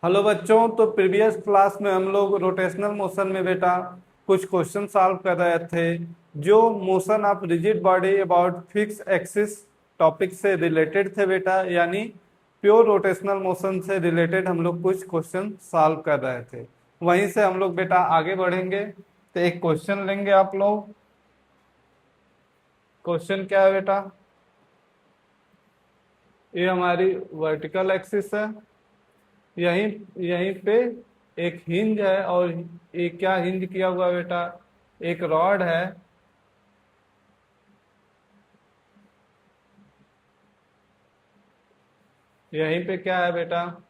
Hello बच्चों। तो previous class में हम लोग रोटेशनल मोशन में बेटा कुछ क्वेश्चन सॉल्व कर रहे थे, जो motion of rigid body about fix axis topic से रिलेटेड थे बेटा। यानी प्योर रोटेशनल मोशन से रिलेटेड हम लोग कुछ क्वेश्चन सॉल्व कर रहे थे। वहीं से हम लोग बेटा आगे बढ़ेंगे। तो एक क्वेश्चन लेंगे आप लोग। क्वेश्चन क्या है बेटा? ये हमारी वर्टिकल एक्सिस है। यहीं यहीं पे एक हिंज है, और ये क्या हिंज किया हुआ है बेटा? एक रॉड है। यहीं पे क्या है बेटा?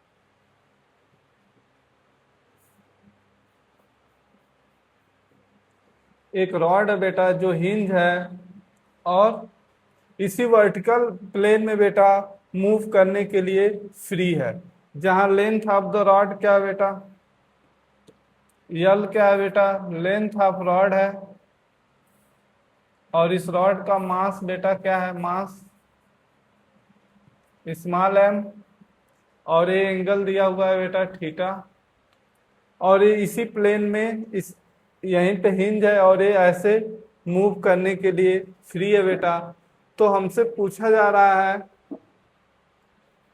एक रॉड है बेटा जो हिंज है, और इसी वर्टिकल प्लेन में बेटा मूव करने के लिए फ्री है। जहां लेंथ ऑफ द रॉड क्या है बेटा? यल क्या है बेटा? लेंथ ऑफ रॉड है। और इस रॉड का मास बेटा क्या है? Mass small M. और ये एंगल दिया हुआ है बेटा थीटा। और ये इसी प्लेन में इस यहीं पे हिंज है, और ये ऐसे मूव करने के लिए फ्री है बेटा। तो हमसे पूछा जा रहा है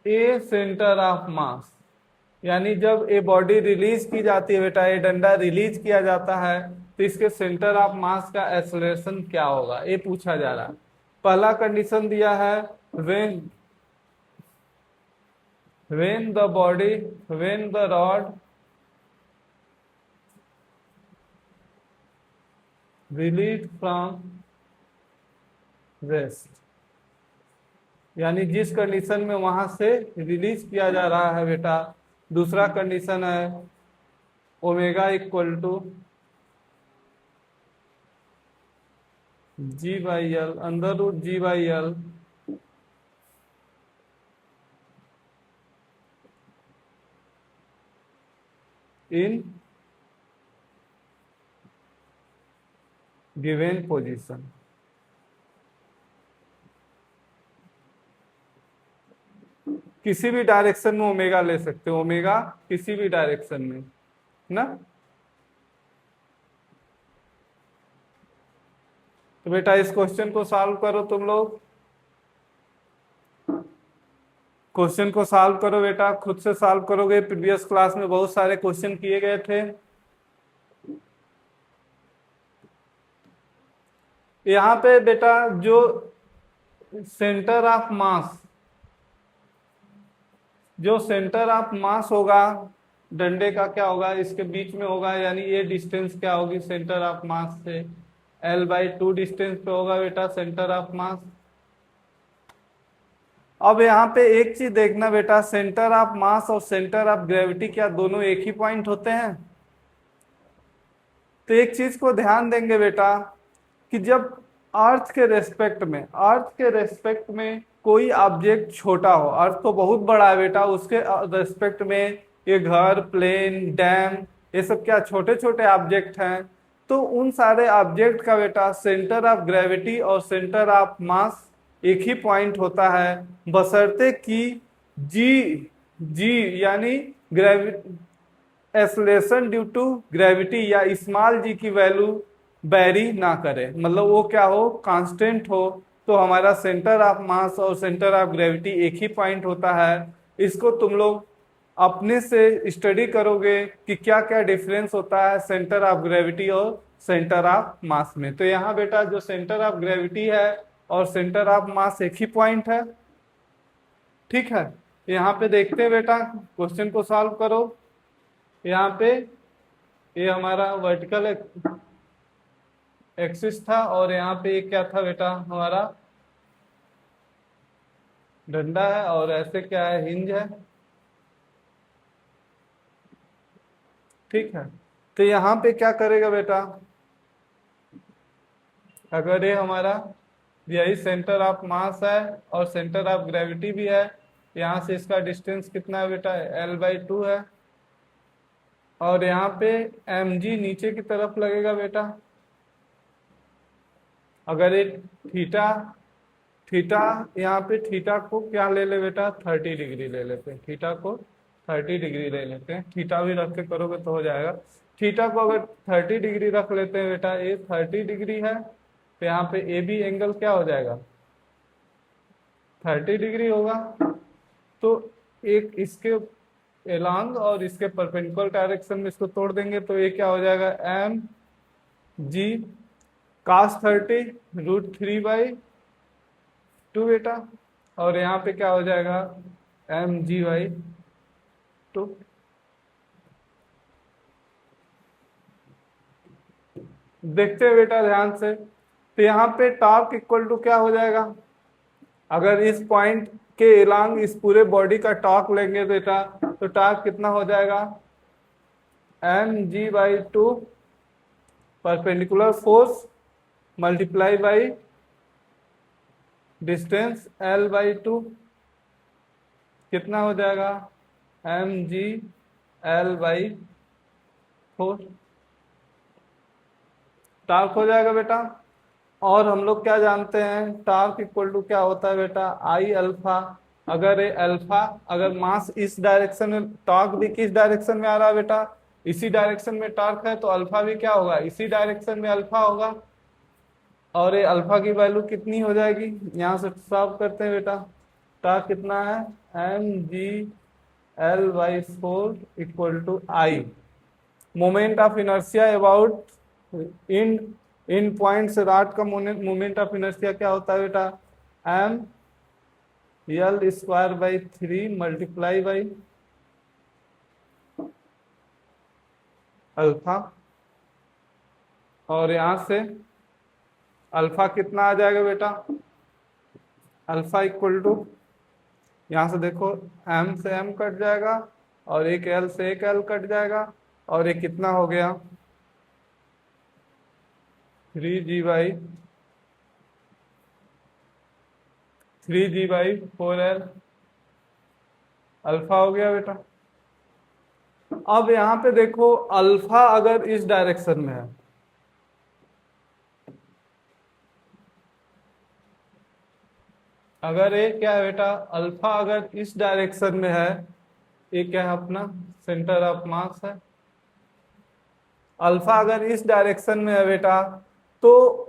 ए सेंटर ऑफ मास। यानी जब ये बॉडी रिलीज की जाती है बेटा, ये डंडा रिलीज किया जाता है, तो इसके सेंटर ऑफ मास का एक्सेलरेशन क्या होगा, ये पूछा जा रहा है। पहला कंडीशन दिया है, when when the body when the rod release from rest. यानी जिस कंडीशन में वहां से रिलीज किया जा रहा है बेटा। दूसरा कंडीशन है omega equal to G/L under root G/L in given position. किसी भी डायरेक्शन में ओमेगा ले सकते हो, ओमेगा किसी भी डायरेक्शन में ना। तो बेटा इस क्वेश्चन को सॉल्व करो तुम लोग। क्वेश्चन को सॉल्व करो बेटा, खुद से सॉल्व करोगे। प्रीवियस क्लास में बहुत सारे क्वेश्चन किए गए थे। यहाँ पे बेटा जो सेंटर ऑफ मास जो सेंटर ऑफ मास होगा डंडे का, क्या होगा? इसके बीच में होगा। यानी ये डिस्टेंस क्या होगी सेंटर ऑफ मास से? L/2 डिस्टेंस पे होगा बेटा सेंटर ऑफ मास। अब यहाँ पे एक चीज देखना बेटा, सेंटर ऑफ मास और सेंटर ऑफ ग्रेविटी क्या दोनों एक ही पॉइंट होते हैं? तो एक चीज को ध्यान देंगे बेटा कि जब अर्थ के रेस्पेक्ट में कोई ऑब्जेक्ट छोटा हो, अर्थ तो बहुत बड़ा है बेटा, उसके रेस्पेक्ट में ये घर, प्लेन, डैम, ये सब क्या छोटे छोटे ऑब्जेक्ट हैं। तो उन सारे ऑब्जेक्ट का बेटा सेंटर ऑफ ग्रेविटी और सेंटर ऑफ मास एक ही पॉइंट होता है, बशर्ते कि जी जी यानी gravity acceleration due to gravity या स्मॉल जी की वैल्यू बैरी ना करे, मतलब वो क्या हो, कांस्टेंट हो। तो हमारा सेंटर ऑफ मास और सेंटर ऑफ ग्रेविटी एक ही पॉइंट होता है। इसको तुम लोग अपने से स्टडी करोगे कि क्या क्या डिफरेंस होता है सेंटर ऑफ ग्रेविटी और सेंटर ऑफ मास में। तो यहाँ बेटा जो सेंटर ऑफ ग्रेविटी है और सेंटर ऑफ मास एक ही पॉइंट है। ठीक है, यहाँ पे देखते हैं बेटा, क्वेश्चन को सॉल्व करो। यहाँ पे ये हमारा वर्टिकल एक्सिस था, और यहाँ पे ये क्या था बेटा? हमारा डंडा है, और ऐसे क्या है? हिंज है। ठीक है, तो यहाँ पे क्या करेगा बेटा? अगर ये हमारा यही सेंटर ऑफ मास है और सेंटर ऑफ ग्रेविटी भी है, यहाँ से इसका डिस्टेंस कितना है बेटा? L/2 है। और यहाँ पे mg नीचे की तरफ लगेगा बेटा। अगर ये थीटा थीटा यहाँ पे थीटा को क्या ले ले बेटा? 30 डिग्री ले लेते हैं थीटा को 30 डिग्री ले लेते हैं, थीटा भी रख के करोगे तो हो जाएगा। थीटा को अगर 30 डिग्री रख लेते हैं बेटा, ये 30 डिग्री है, तो यहाँ पे ए बी एंगल क्या हो जाएगा, 30 डिग्री होगा। तो एक इसके एलॉन्ग और इसके परपेंडिकुलर डायरेक्शन में इसको तोड़ देंगे, तो ये क्या हो जाएगा, एम जी cos 30 √3/2 बेटा, और यहाँ पे क्या हो जाएगा, mg/2। देखते हैं बेटा ध्यान से, तो यहाँ पे टॉर्क इक्वल टू क्या हो जाएगा, अगर इस पॉइंट के एलॉन्ग इस पूरे बॉडी का टॉर्क लेंगे बेटा, तो टॉर्क कितना हो जाएगा, mg/2 perpendicular force multiply by distance l/2, कितना हो जाएगा, mg/l/4 टॉर्क हो जाएगा बेटा। और हम लोग क्या जानते हैं, टॉर्क इक्वल टू क्या होता है बेटा, आई अल्फा। अगर ये अल्फा, अगर मास इस डायरेक्शन में, टॉर्क भी किस डायरेक्शन में आ रहा है बेटा, इसी डायरेक्शन में टॉर्क है, तो अल्फा भी क्या होगा, इसी डायरेक्शन में अल्फा होगा। और ये अल्फा की वैल्यू कितनी हो जाएगी, यहाँ से सॉल्व करते हैं बेटा, टॉर्क कितना है, mg/l/4 equal to I. Moment of inertia about in point से रॉड का मोमेंट ऑफ इनर्शिया क्या होता है बेटा, ml²/3 मल्टीप्लाई बाई अल्फा। और यहां से अल्फा कितना आ जाएगा बेटा, अल्फा इक्वल टू, यहां से देखो m से m कट जाएगा, और एक l से एक l कट जाएगा, और ये कितना हो गया, 3g/4l अल्फा हो गया बेटा। अब यहां पे देखो, अल्फा अगर इस डायरेक्शन में है, अगर ये क्या है बेटा, अल्फा अगर इस डायरेक्शन में है, ये क्या है अपना सेंटर ऑफ मास है, अल्फा अगर इस डायरेक्शन में है बेटा, तो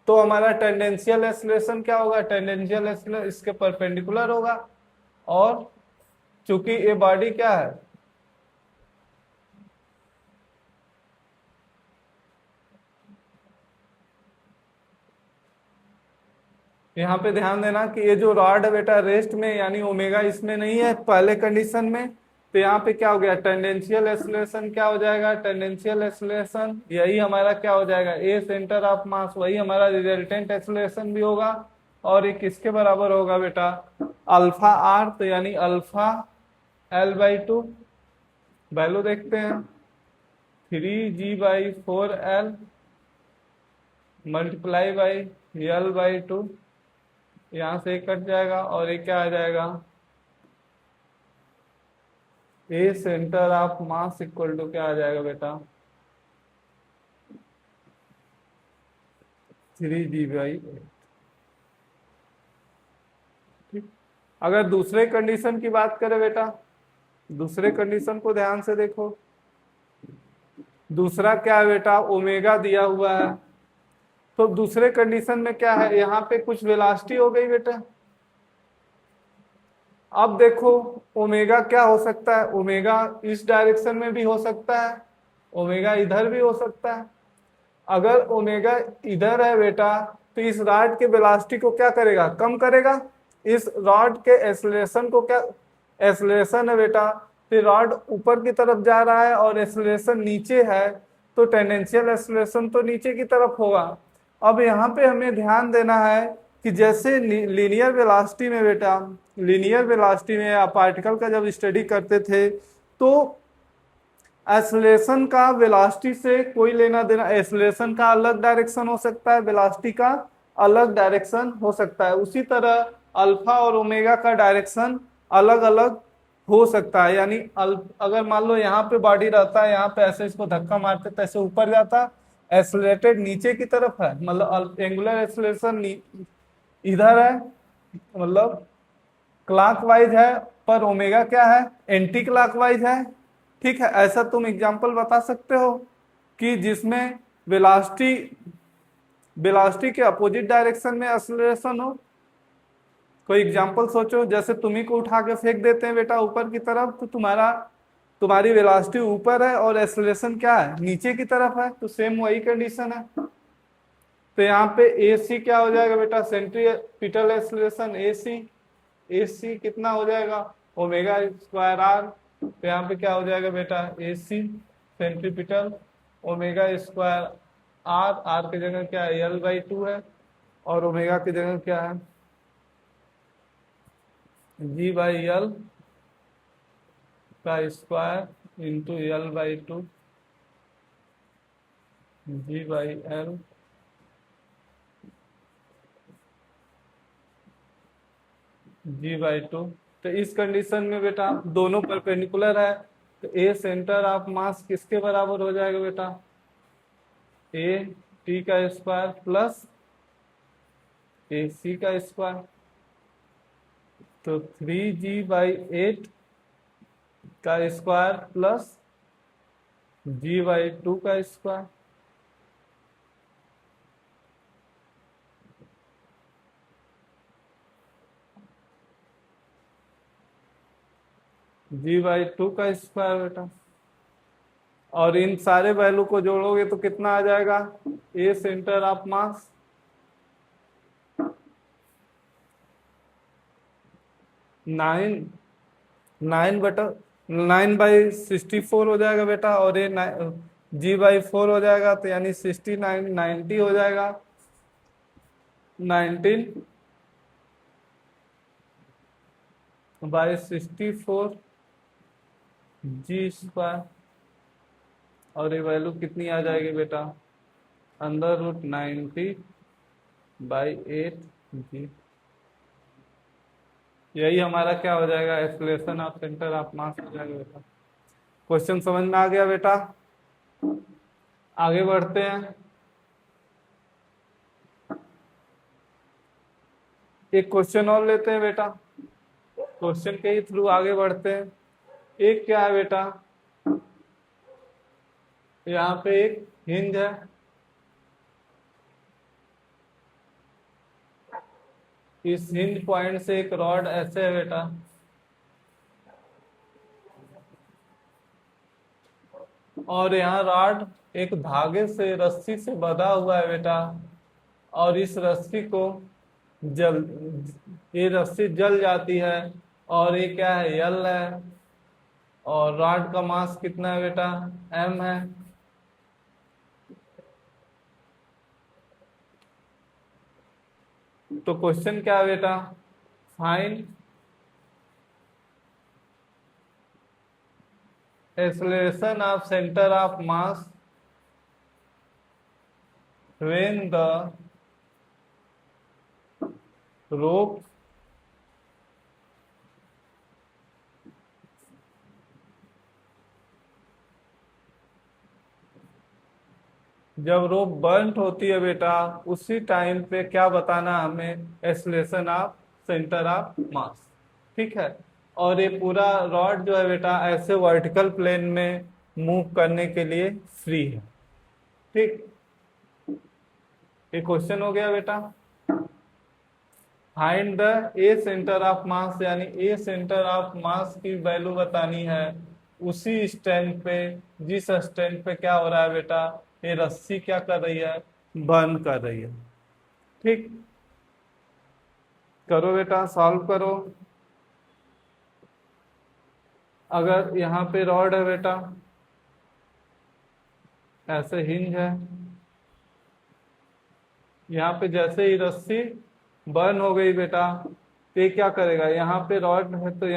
तो हमारा टेंडेंशियल एक्सीलरेशन क्या होगा, टेंडेंशियल एक्सीलरेशन इसके परपेंडिकुलर होगा। और चूंकि ये बॉडी क्या है, यहाँ पे ध्यान देना कि ये जो रॉड है बेटा रेस्ट में, यानी ओमेगा इसमें नहीं है पहले कंडीशन में, तो यहाँ पे क्या हो गया, टेंडेंशियल एक्सीलरेशन क्या हो जाएगा, टेंडेंशियल एक्सीलरेशन यही हमारा क्या हो जाएगा, ए सेंटर ऑफ मास, वही हमारा रिजल्टेंट एक्सीलरेशन भी होगा। और ये किसके बराबर होगा बेटा, अल्फा आर, तो यानी अल्फा l/2, वैल्यू देखते हैं, 3g/4l मल्टीप्लाई बाई l/2, यहाँ से कट जाएगा, और ये क्या आ जाएगा, a centre of mass equal to क्या आ जाएगा बेटा, 3g/8। ठीक, अगर दूसरे कंडीशन की बात करें बेटा, दूसरे कंडीशन को ध्यान से देखो, दूसरा क्या है बेटा, ओमेगा दिया हुआ है, तो दूसरे कंडीशन में क्या है, यहाँ पे कुछ वेलोसिटी हो गई बेटा। अब देखो ओमेगा क्या हो सकता है, ओमेगा इस डायरेक्शन में भी हो सकता है, ओमेगा इधर भी हो सकता है। अगर ओमेगा इधर है बेटा, तो इस रॉड के वेलोसिटी को क्या करेगा, कम करेगा। इस रॉड के एक्सीलरेशन को क्या, एक्सीलरेशन है बेटा, तो रॉड ऊपर की तरफ जा रहा है और एक्सीलरेशन नीचे है, तो टेंडेंशियल एक्सीलरेशन तो नीचे की तरफ होगा। अब यहाँ पे हमें ध्यान देना है कि जैसे लीनियर वेलोसिटी में बेटा, लीनियर वेलोसिटी में आप पार्टिकल का जब स्टडी करते थे, तो एक्सीलरेशन का वेलोसिटी से कोई लेना देना, एक्सीलरेशन का अलग डायरेक्शन हो सकता है, वेलोसिटी का अलग डायरेक्शन हो सकता है। उसी तरह अल्फा और ओमेगा का डायरेक्शन अलग अलग हो सकता है। यानी अगर मान लो यहाँ पे बॉडी रहता है, यहाँ पे ऐसे इसको धक्का मारते तो ऐसे ऊपर जाता, एक्सीलरेटेड नीचे की तरफ है, मतलब एंगुलर एक्सीलरेशन इधर है, मतलब क्लॉकवाइज है, पर ओमेगा क्या है, एंटी क्लॉकवाइज है। ठीक है, ऐसा तुम एग्जांपल बता सकते हो कि जिसमें वेलोसिटी वेलोसिटी के अपोजिट डायरेक्शन में एक्सेलरेशन हो। कोई एग्जांपल सोचो, जैसे तुम्ही को उठा के फेंक देते हैं बेटा ऊपर की तरफ, तो तुम्हारी वेलोसिटी ऊपर है और एक्सेलरेशन क्या है, नीचे की तरफ है, तो सेम वही कंडीशन है। तो यहाँ पे ए सी क्या हो जाएगा बेटा, सेंट्रीपिटल एक्सेलरेशन ए सी। ए सी कितना हो जाएगा, ओमेगा स्क्वायर आर। तो यहाँ पे क्या हो जाएगा बेटा, A C centripetal omega square R. R की जगह क्या है, L/2 है, और ओमेगा की जगह क्या है, G/L का square into L/2 G/L G/2। तो इस कंडीशन में बेटा दोनों परपेंडिकुलर है, तो ए सेंटर ऑफ मास किसके बराबर हो जाएगा बेटा, ए टी का स्क्वायर प्लस ए सी का स्क्वायर। तो 3G/8 का स्क्वायर प्लस G/2 का स्क्वायर। G/2 का स्क्वायर बेटा, और इन सारे वैल्यू को जोड़ोगे तो कितना आ जाएगा, ए सेंटर ऑफ मास 9/64 हो जाएगा बेटा, और ये G/4 हो जाएगा, तो यानी 69 90 हो जाएगा, 19/64 G²। और ये वैल्यू कितनी आ जाएगी बेटा, √90/8 G। यही हमारा क्या हो जाएगा, एक्सेलरेशन ऑफ सेंटर ऑफ मास हो जाएगा बेटा। क्वेश्चन समझ में आ गया बेटा, आगे बढ़ते हैं। एक क्वेश्चन और लेते हैं बेटा, क्वेश्चन के ही थ्रू आगे बढ़ते हैं। एक क्या है बेटा, यहाँ पे एक हिंज है, इस हिंज पॉइंट से एक रॉड ऐसे है बेटा, और यहाँ रॉड एक धागे से रस्सी से बंधा हुआ है बेटा, और इस रस्सी को जल ये रस्सी जल जाती है, और ये क्या है, यल है, और रॉड का मास कितना है बेटा, m है। तो क्वेश्चन क्या है बेटा, find acceleration of centre of mass when the rope जब रोप बर्न्ट होती है बेटा, उसी टाइम पे क्या बताना हमें, एक्सेलरेशन ऑफ सेंटर ऑफ मास। ठीक है, और ये पूरा रॉड जो है बेटा ऐसे वर्टिकल प्लेन में मूव करने के लिए फ्री है। ठीक, ये क्वेश्चन हो गया बेटा। Find the A centre of मास, यानी ए सेंटर ऑफ मास की वैल्यू बतानी है उसी स्टैंड पे, जिस स्टैंड पे क्या हो रहा है बेटा, ये रस्सी क्या कर रही है, बर्न कर रही है। ठीक, करो बेटा, सॉल्व करो। अगर यहाँ पे रॉड है बेटा, ऐसे हिंज है, यहाँ पे जैसे ही रस्सी बर्न हो गई बेटा, तो ये क्या करेगा, यहाँ पे रॉड है तो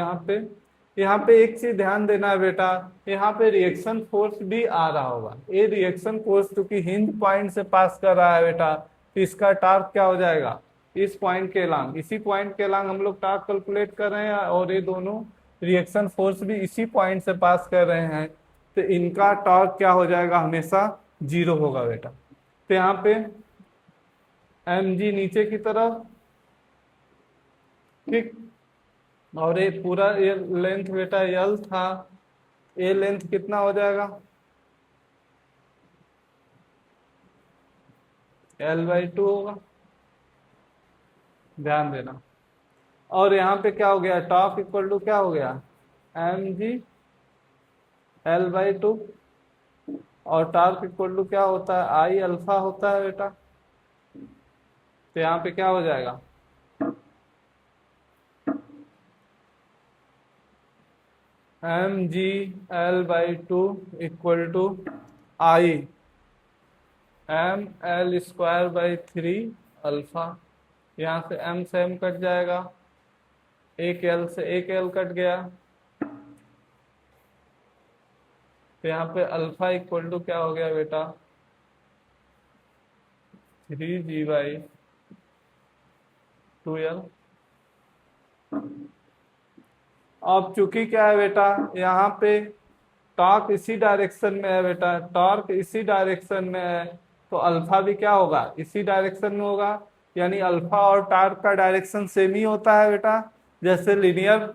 यहाँ पे एक चीज ध्यान देना है बेटा, यहाँ पे रिएक्शन फोर्स भी आ रहा होगा। ये रिएक्शन फोर्स क्योंकि हिंज पॉइंट से पास कर रहा है बेटा, तो इसका टार्क क्या हो जाएगा, इस पॉइंट के अलांग, इसी पॉइंट के अलांग हम लोग टार्क कैलकुलेट कर रहे हैं, और ये दोनों रिएक्शन फोर्स भी इसी पॉइंट से पास कर रहे हैं, तो इनका टॉर्क क्या हो जाएगा, हमेशा 0 होगा बेटा। तो यहाँ पे mg नीचे की तरफ, ठीक, और ये पूरा ये लेंथ बेटा यल था, ये लेंथ कितना हो जाएगा, L/2 होगा, ध्यान देना। और यहाँ पे क्या हो गया, टॉप इक्वल टू क्या हो गया, mg L/2, और टार्क इक्वल टू क्या होता है, आई अल्फा होता है बेटा। तो यहाँ पे क्या हो जाएगा, mg L/2 equal to I mL²/3 alpha. यहाँ से m से m कट जाएगा, एक L से एक L कट गया, तो यहाँ पे अल्फा इक्वल टू क्या हो गया बेटा, 3g/2l। अब चूंकि क्या है बेटा, यहाँ पे टॉर्क इसी डायरेक्शन में है बेटा, टॉर्क इसी डायरेक्शन में है, तो अल्फा भी क्या होगा, इसी डायरेक्शन में होगा। यानी अल्फा और टॉर्क का डायरेक्शन सेम ही होता है बेटा। जैसे लीनियर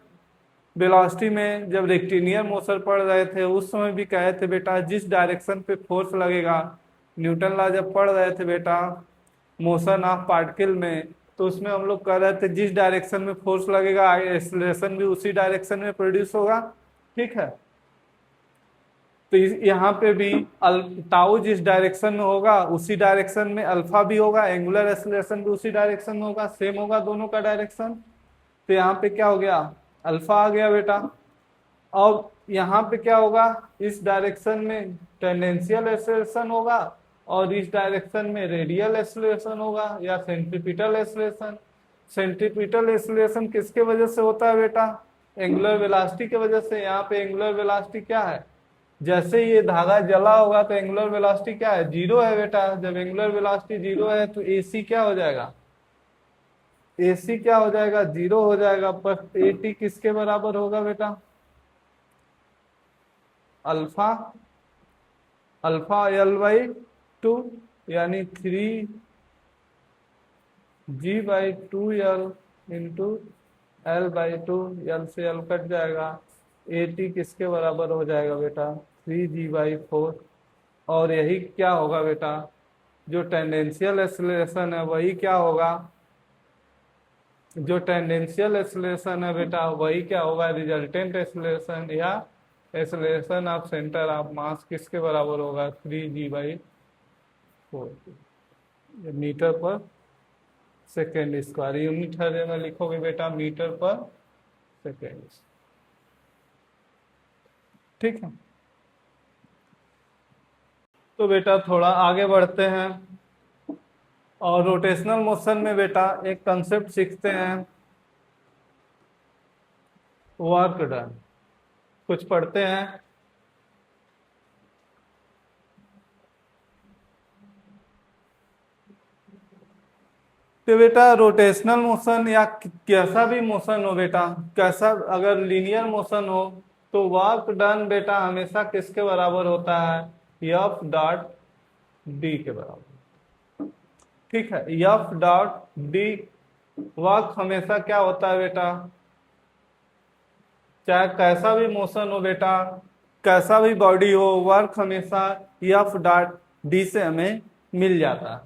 वेलोसिटी में जब रेक्टिलिनियर मोशन पढ़ रहे थे उस समय भी कहे थे बेटा, जिस डायरेक्शन पे फोर्स लगेगा, न्यूटन लॉ जब पढ़ रहे थे बेटा मोशन ऑफ पार्टिकल में, तो उसमें हम लोग कह रहे थे जिस डायरेक्शन में फोर्स लगेगा एक्सेलरेशन भी उसी डायरेक्शन में प्रोड्यूस होगा। ठीक है, तो यहाँ पे भी टाउ जिस डायरेक्शन में होगा उसी डायरेक्शन में अल्फा भी होगा, एंगुलर एक्सेलरेशन भी उसी डायरेक्शन में होगा, सेम होगा दोनों का डायरेक्शन। तो यहाँ पे क्या हो गया, अल्फा आ गया बेटा। अब यहाँ पे क्या होगा, इस डायरेक्शन में टेंडेंशियल एक्सेलरेशन होगा और इस डायरेक्शन में रेडियल एक्सेलरेशन होगा या सेंट्रीपिटल एक्सेलरेशन। सेंट्रीपिटल एक्सेलरेशन किसके वजह से होता है बेटा, एंगुलर वेलोसिटी की वजह से। यहाँ पे एंगुलर वेलोसिटी क्या है, जैसे ये धागा जला होगा तो एंगुलर वेलोसिटी क्या है, जीरो है बेटा। जब एंगुलर वेलोसिटी जीरो है तो AC क्या हो जाएगा, AC क्या हो जाएगा, जीरो हो जाएगा। पर AT किसके बराबर होगा बेटा, अल्फा L/2 यानी 3g/2l इंटू L/2, L से L कट जाएगा, AT किसके बराबर हो जाएगा बेटा, 3g/4। और यही क्या होगा बेटा, जो टेंडेंशियल एक्सेलरेशन है वही क्या होगा, जो टेंडेंशियल एक्सेलरेशन है बेटा वही क्या होगा, रिजल्टेंट एक्सेलरेशन या एक्सेलरेशन ऑफ सेंटर ऑफ मास किसके बराबर होगा, 3g/4 मीटर पर सेकेंड स्क्वायर। यूनिट हर में लिखोगे बेटा मीटर पर सेकेंड। ठीक है, तो बेटा थोड़ा आगे बढ़ते हैं और रोटेशनल मोशन में बेटा एक कंसेप्ट सीखते हैं, वर्क डन। कुछ पढ़ते हैं। तो बेटा रोटेशनल मोशन या कैसा भी मोशन हो बेटा, कैसा अगर लीनियर मोशन हो तो वर्क डन बेटा हमेशा किसके बराबर होता है, F.D के बराबर। ठीक है, F.D वर्क हमेशा क्या होता है बेटा, चाहे कैसा भी मोशन हो बेटा, कैसा भी बॉडी हो, वर्क हमेशा F.D से हमें मिल जाता है।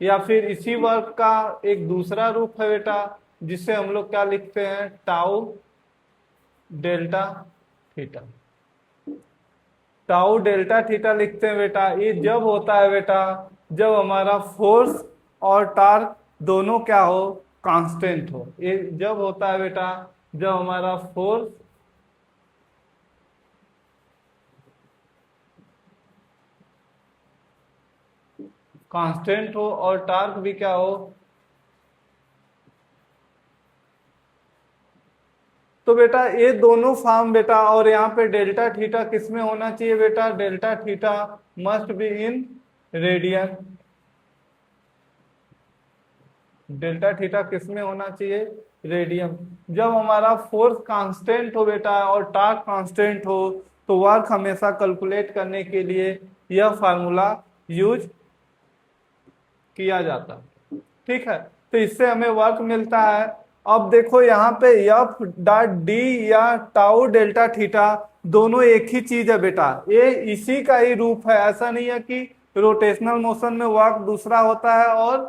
या फिर इसी वर्क का एक दूसरा रूप है बेटा जिसे हम लोग क्या लिखते हैं, tau delta theta. Tau delta theta लिखते हैं बेटा। ये जब होता है बेटा जब हमारा फोर्स और टार्क दोनों क्या हो, कांस्टेंट हो। ये जब होता है बेटा जब हमारा फोर्स कांस्टेंट हो और टार्क भी क्या हो। तो बेटा ये दोनों फॉर्म बेटा, और यहाँ पे डेल्टा थीटा किस में होना चाहिए बेटा, delta theta must be in radian. Delta theta किस में होना चाहिए, रेडियन। जब हमारा फोर्स कांस्टेंट हो बेटा और टार्क कांस्टेंट हो तो वर्क हमेशा कैलकुलेट करने के लिए यह फार्मूला यूज किया जाता है। ठीक है, तो इससे हमें वर्क मिलता है अब देखो यहाँ पे एफ डॉट डी या टाउ डेल्टा थीटा दोनों एक ही चीज है बेटा, ये इसी का ही रूप है। ऐसा नहीं है कि रोटेशनल मोशन में वर्क दूसरा होता है और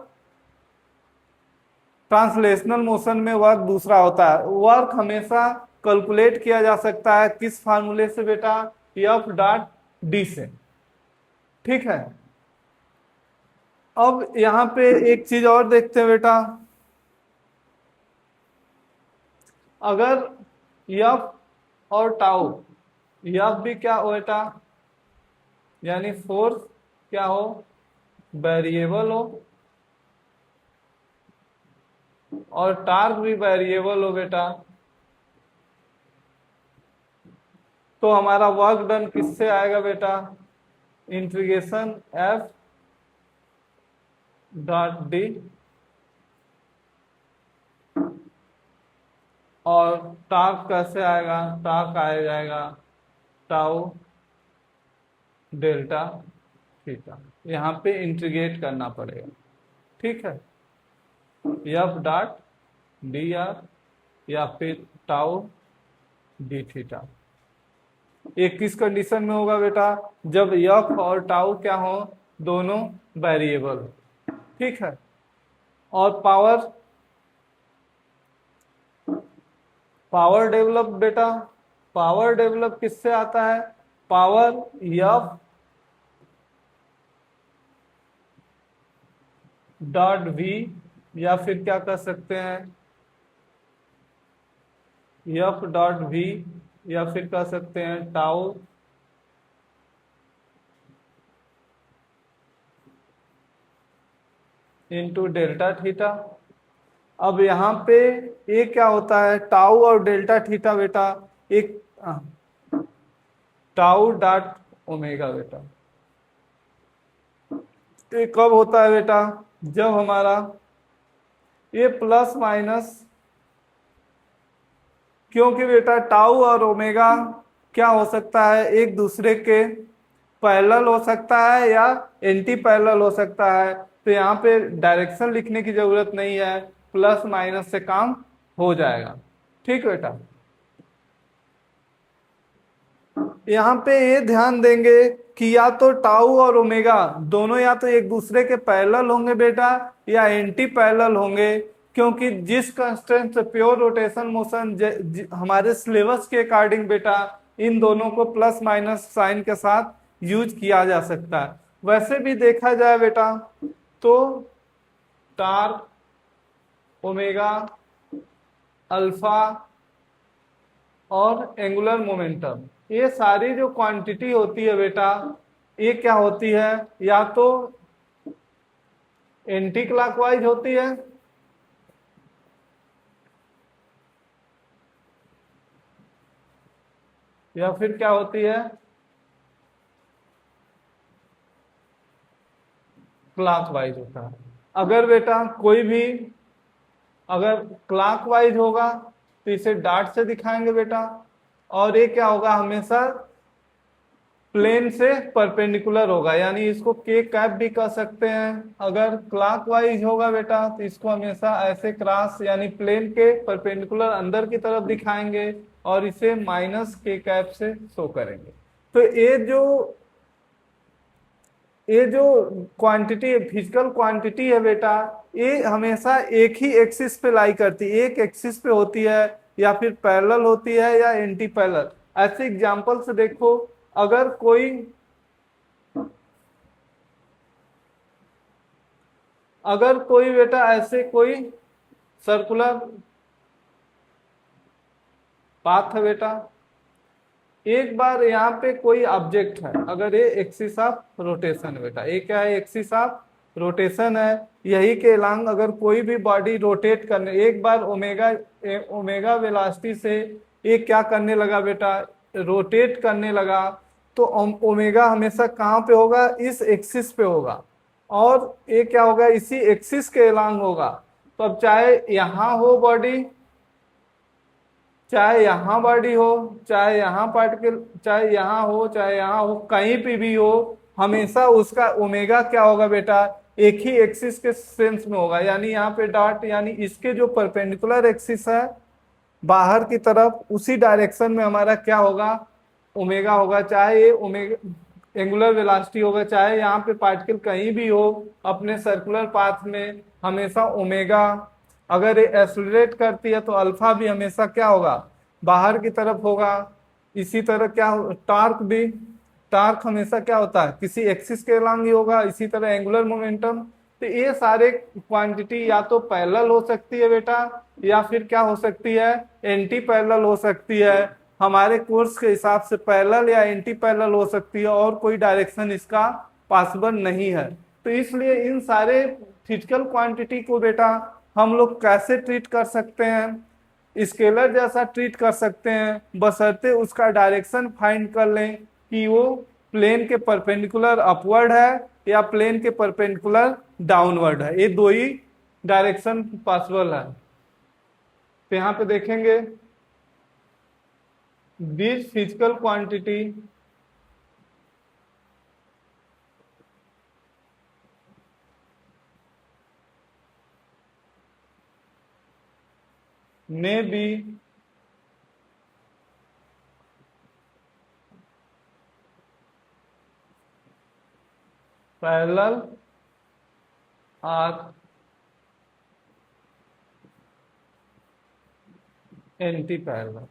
ट्रांसलेशनल मोशन में वर्क दूसरा होता है। वर्क हमेशा कैलकुलेट किया जा सकता है किस फार्मूले से बेटा, एफ डॉट डी से। ठीक है, अब यहाँ पे एक चीज और देखते हैं बेटा, अगर एफ और टाउ, एफ भी क्या हो बेटा, यानी फोर्स क्या हो, वेरिएबल हो, और टार्क भी वेरिएबल हो बेटा, तो हमारा वर्क डन किससे आएगा बेटा, इंटीग्रेशन एफ डॉट डी, और टार्क कैसे आएगा, टार्क आ जाएगा टाउ डेल्टा थीटा, यहाँ पे इंटीग्रेट करना पड़ेगा। ठीक है, एफ डॉट डी आर या फिर टाउ डी थीटा। ये किस कंडीशन में होगा बेटा, जब एफ और टाउ क्या हो, दोनों वेरिएबल। ठीक है, और पावर, पावर डेवलप बेटा, पावर डेवलप किससे आता है, पावर एफ डॉट वी, या फिर क्या कर सकते हैं, एफ डॉट वी, या फिर कह सकते हैं टाउ इंटू डेल्टा थीटा। अब यहाँ पे ये क्या होता है, टाउ और डेल्टा थीटा बेटा, एक टाउ डॉट ओमेगा बेटा, ये कब होता है बेटा, जब हमारा ये प्लस माइनस, क्योंकि बेटा टाउ और ओमेगा क्या हो सकता है, एक दूसरे के पैरेलल हो सकता है या एंटी पैरेलल हो सकता है, तो यहाँ पे डायरेक्शन लिखने की जरूरत नहीं है, प्लस माइनस से काम हो जाएगा। ठीक बेटा, यहाँ पे ये ध्यान देंगे कि या तो टाउ और ओमेगा दोनों या तो एक दूसरे के पैरेलल होंगे बेटा या एंटी पैरेलल होंगे, क्योंकि जिस कंस्ट्रेंट से प्योर रोटेशन मोशन हमारे सिलेबस के अकॉर्डिंग बेटा इन दोनों को प्लस माइनस साइन के साथ यूज किया जा सकता है। वैसे भी देखा जाए बेटा तो टार्क, ओमेगा, अल्फा और एंगुलर मोमेंटम, ये सारी जो क्वांटिटी होती है बेटा, ये क्या होती है, या तो एंटी क्लॉकवाइज होती है या फिर क्या होती है, क्लॉकवाइज होता है। अगर बेटा कोई भी अगर क्लॉकवाइज होगा तो इसे डॉट से दिखाएंगे बेटा, और ये क्या होगा, हमेशा प्लेन से परपेंडिकुलर होगा, यानी इसको के कैप भी कह सकते हैं। अगर क्लॉकवाइज होगा बेटा तो इसको हमेशा ऐसे क्रॉस यानी प्लेन के परपेंडिकुलर अंदर की तरफ दिखाएंगे और इसे माइनस के कैप से शो करेंगे। तो ये जो क्वांटिटी फिजिकल क्वांटिटी है बेटा, ये हमेशा एक ही एक्सिस पे लाई करती है, एक एक्सिस पे होती है या फिर पैरेलल होती है या एंटी पैरेलल। ऐसे एग्जांपल से देखो, अगर कोई बेटा ऐसे कोई सर्कुलर पाथ है बेटा, एक बार यहाँ पे कोई ऑब्जेक्ट है, अगर ये एक्सिस ऑफ रोटेशन है बेटा, ये क्या है, एक्सिस ऑफ रोटेशन है, यही के अलॉन्ग अगर कोई भी बॉडी रोटेट करने, एक बार ओमेगा वेलोसिटी से ये क्या करने लगा बेटा, रोटेट करने लगा, तो ओमेगा हमेशा कहाँ पे होगा, इस एक्सिस पे होगा, और ये क्या होगा, इसी एक्सिस के अलॉन्ग होगा। तो अब चाहे यहाँ हो बॉडी, चाहे यहाँ बॉडी हो, चाहे यहाँ पार्टिकल, चाहे यहाँ हो, चाहे यहाँ हो, कहीं पे भी हो, हमेशा उसका ओमेगा क्या होगा बेटा, एक ही एक्सिस के सेंस में होगा, यानी यहाँ पे डॉट यानी इसके जो परपेंडिकुलर एक्सिस है बाहर की तरफ उसी डायरेक्शन में हमारा क्या होगा, ओमेगा होगा। चाहे ये ओमेगा एंगुलर वेलोसिटी होगा, चाहे यहाँ पे पार्टिकल कहीं भी हो अपने सर्कुलर पाथ में, हमेशा ओमेगा। अगर ये एक्सेलरेट करती है तो अल्फा भी हमेशा क्या होगा, बाहर की तरफ होगा। इसी तरह क्या टार्क भी, टार्क हमेशा क्या होता है, किसी एक्सिस के अलॉन्ग ही होगा। इसी तरह एंगुलर मोमेंटम। तो ये सारे क्वांटिटी या तो पैरेलल हो सकती है बेटा, या फिर क्या हो सकती है, एंटी पैरेलल हो सकती है। हमारे कोर्स के हिसाब से पैरेलल या एंटी पैरेलल हो सकती है, और कोई डायरेक्शन इसका पॉसिबल नहीं है। तो इसलिए इन सारे फिजिकल क्वांटिटी को बेटा हम लोग कैसे ट्रीट कर सकते हैं, स्केलर जैसा ट्रीट कर सकते हैं, बशर्ते उसका डायरेक्शन फाइंड कर लें कि वो प्लेन के परपेंडिकुलर अपवर्ड है या प्लेन के परपेंडिकुलर डाउनवर्ड है। ये दो ही डायरेक्शन पॉसिबल है। तो यहाँ पे देखेंगे this physical quantity may be parallel or anti-parallel।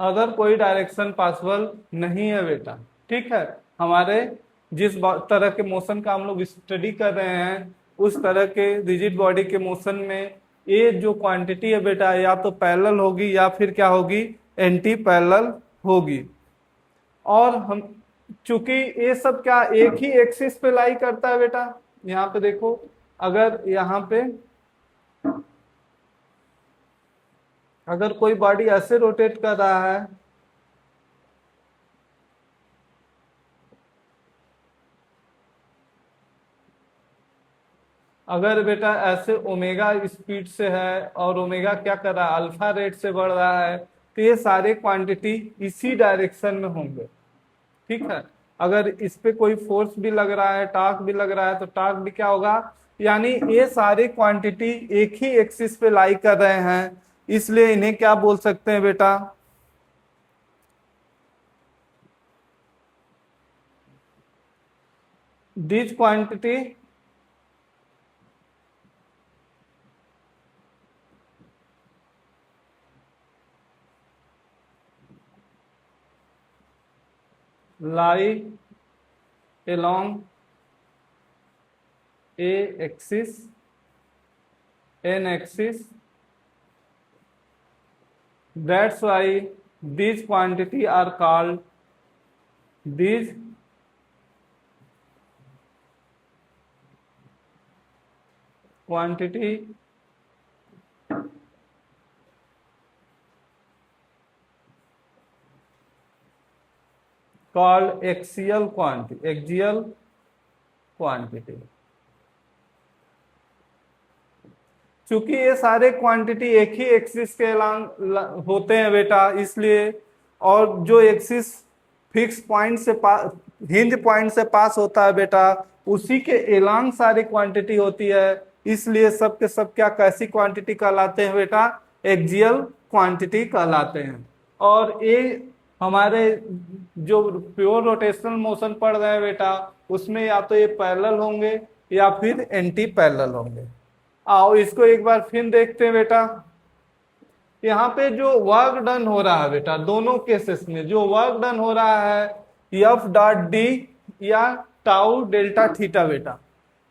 अगर कोई डायरेक्शन पॉसिबल नहीं है बेटा, ठीक है, हमारे जिस तरह के मोशन का हम लोग स्टडी कर रहे हैं उस तरह के रिजिड बॉडी के मोशन में ये जो क्वांटिटी है बेटा या तो पैरेलल होगी या फिर क्या होगी, एंटी पैरेलल होगी। और हम चूंकि ये सब क्या एक ही एक्सिस पे लाई करता है बेटा, यहाँ पे देखो, अगर यहाँ पे अगर कोई बॉडी ऐसे रोटेट कर रहा है, अगर बेटा ऐसे ओमेगा स्पीड से है और ओमेगा क्या कर रहा है, अल्फा रेट से बढ़ रहा है, तो ये सारे क्वांटिटी इसी डायरेक्शन में होंगे, ठीक है। अगर इस पे कोई फोर्स भी लग रहा है, टार्क भी लग रहा है, तो टार्क भी क्या होगा, यानी ये सारे क्वांटिटी एक ही एक्सिस पे लाई कर रहे हैं, इसलिए इन्हें क्या बोल सकते हैं बेटा, this quantity lie along a axis, n axis, that's why these quantity are called, these quantity called axial quantity। चूंकि ये सारे क्वांटिटी एक ही एक्सिस के अलॉन्ग होते हैं बेटा, इसलिए, और जो एक्सिस फिक्स पॉइंट से हिंज पॉइंट से पास होता है बेटा, उसी के अलॉन्ग सारी क्वांटिटी होती है, इसलिए सब के सब क्या कैसी क्वांटिटी कहलाते हैं बेटा, एक्सियल क्वांटिटी कहलाते हैं। और ये हमारे जो प्योर रोटेशनल मोशन पढ़ रहे हैं बेटा, उसमें या तो ये पैरेलल होंगे या फिर एंटी पैरेलल होंगे। आओ इसको एक बार फिर देखते हैं बेटा। यहाँ पे जो वर्क डन हो रहा है बेटा, दोनों केसेस में जो वर्क डन हो रहा है एफ डॉट डी या टाउ डेल्टा थीटा बेटा,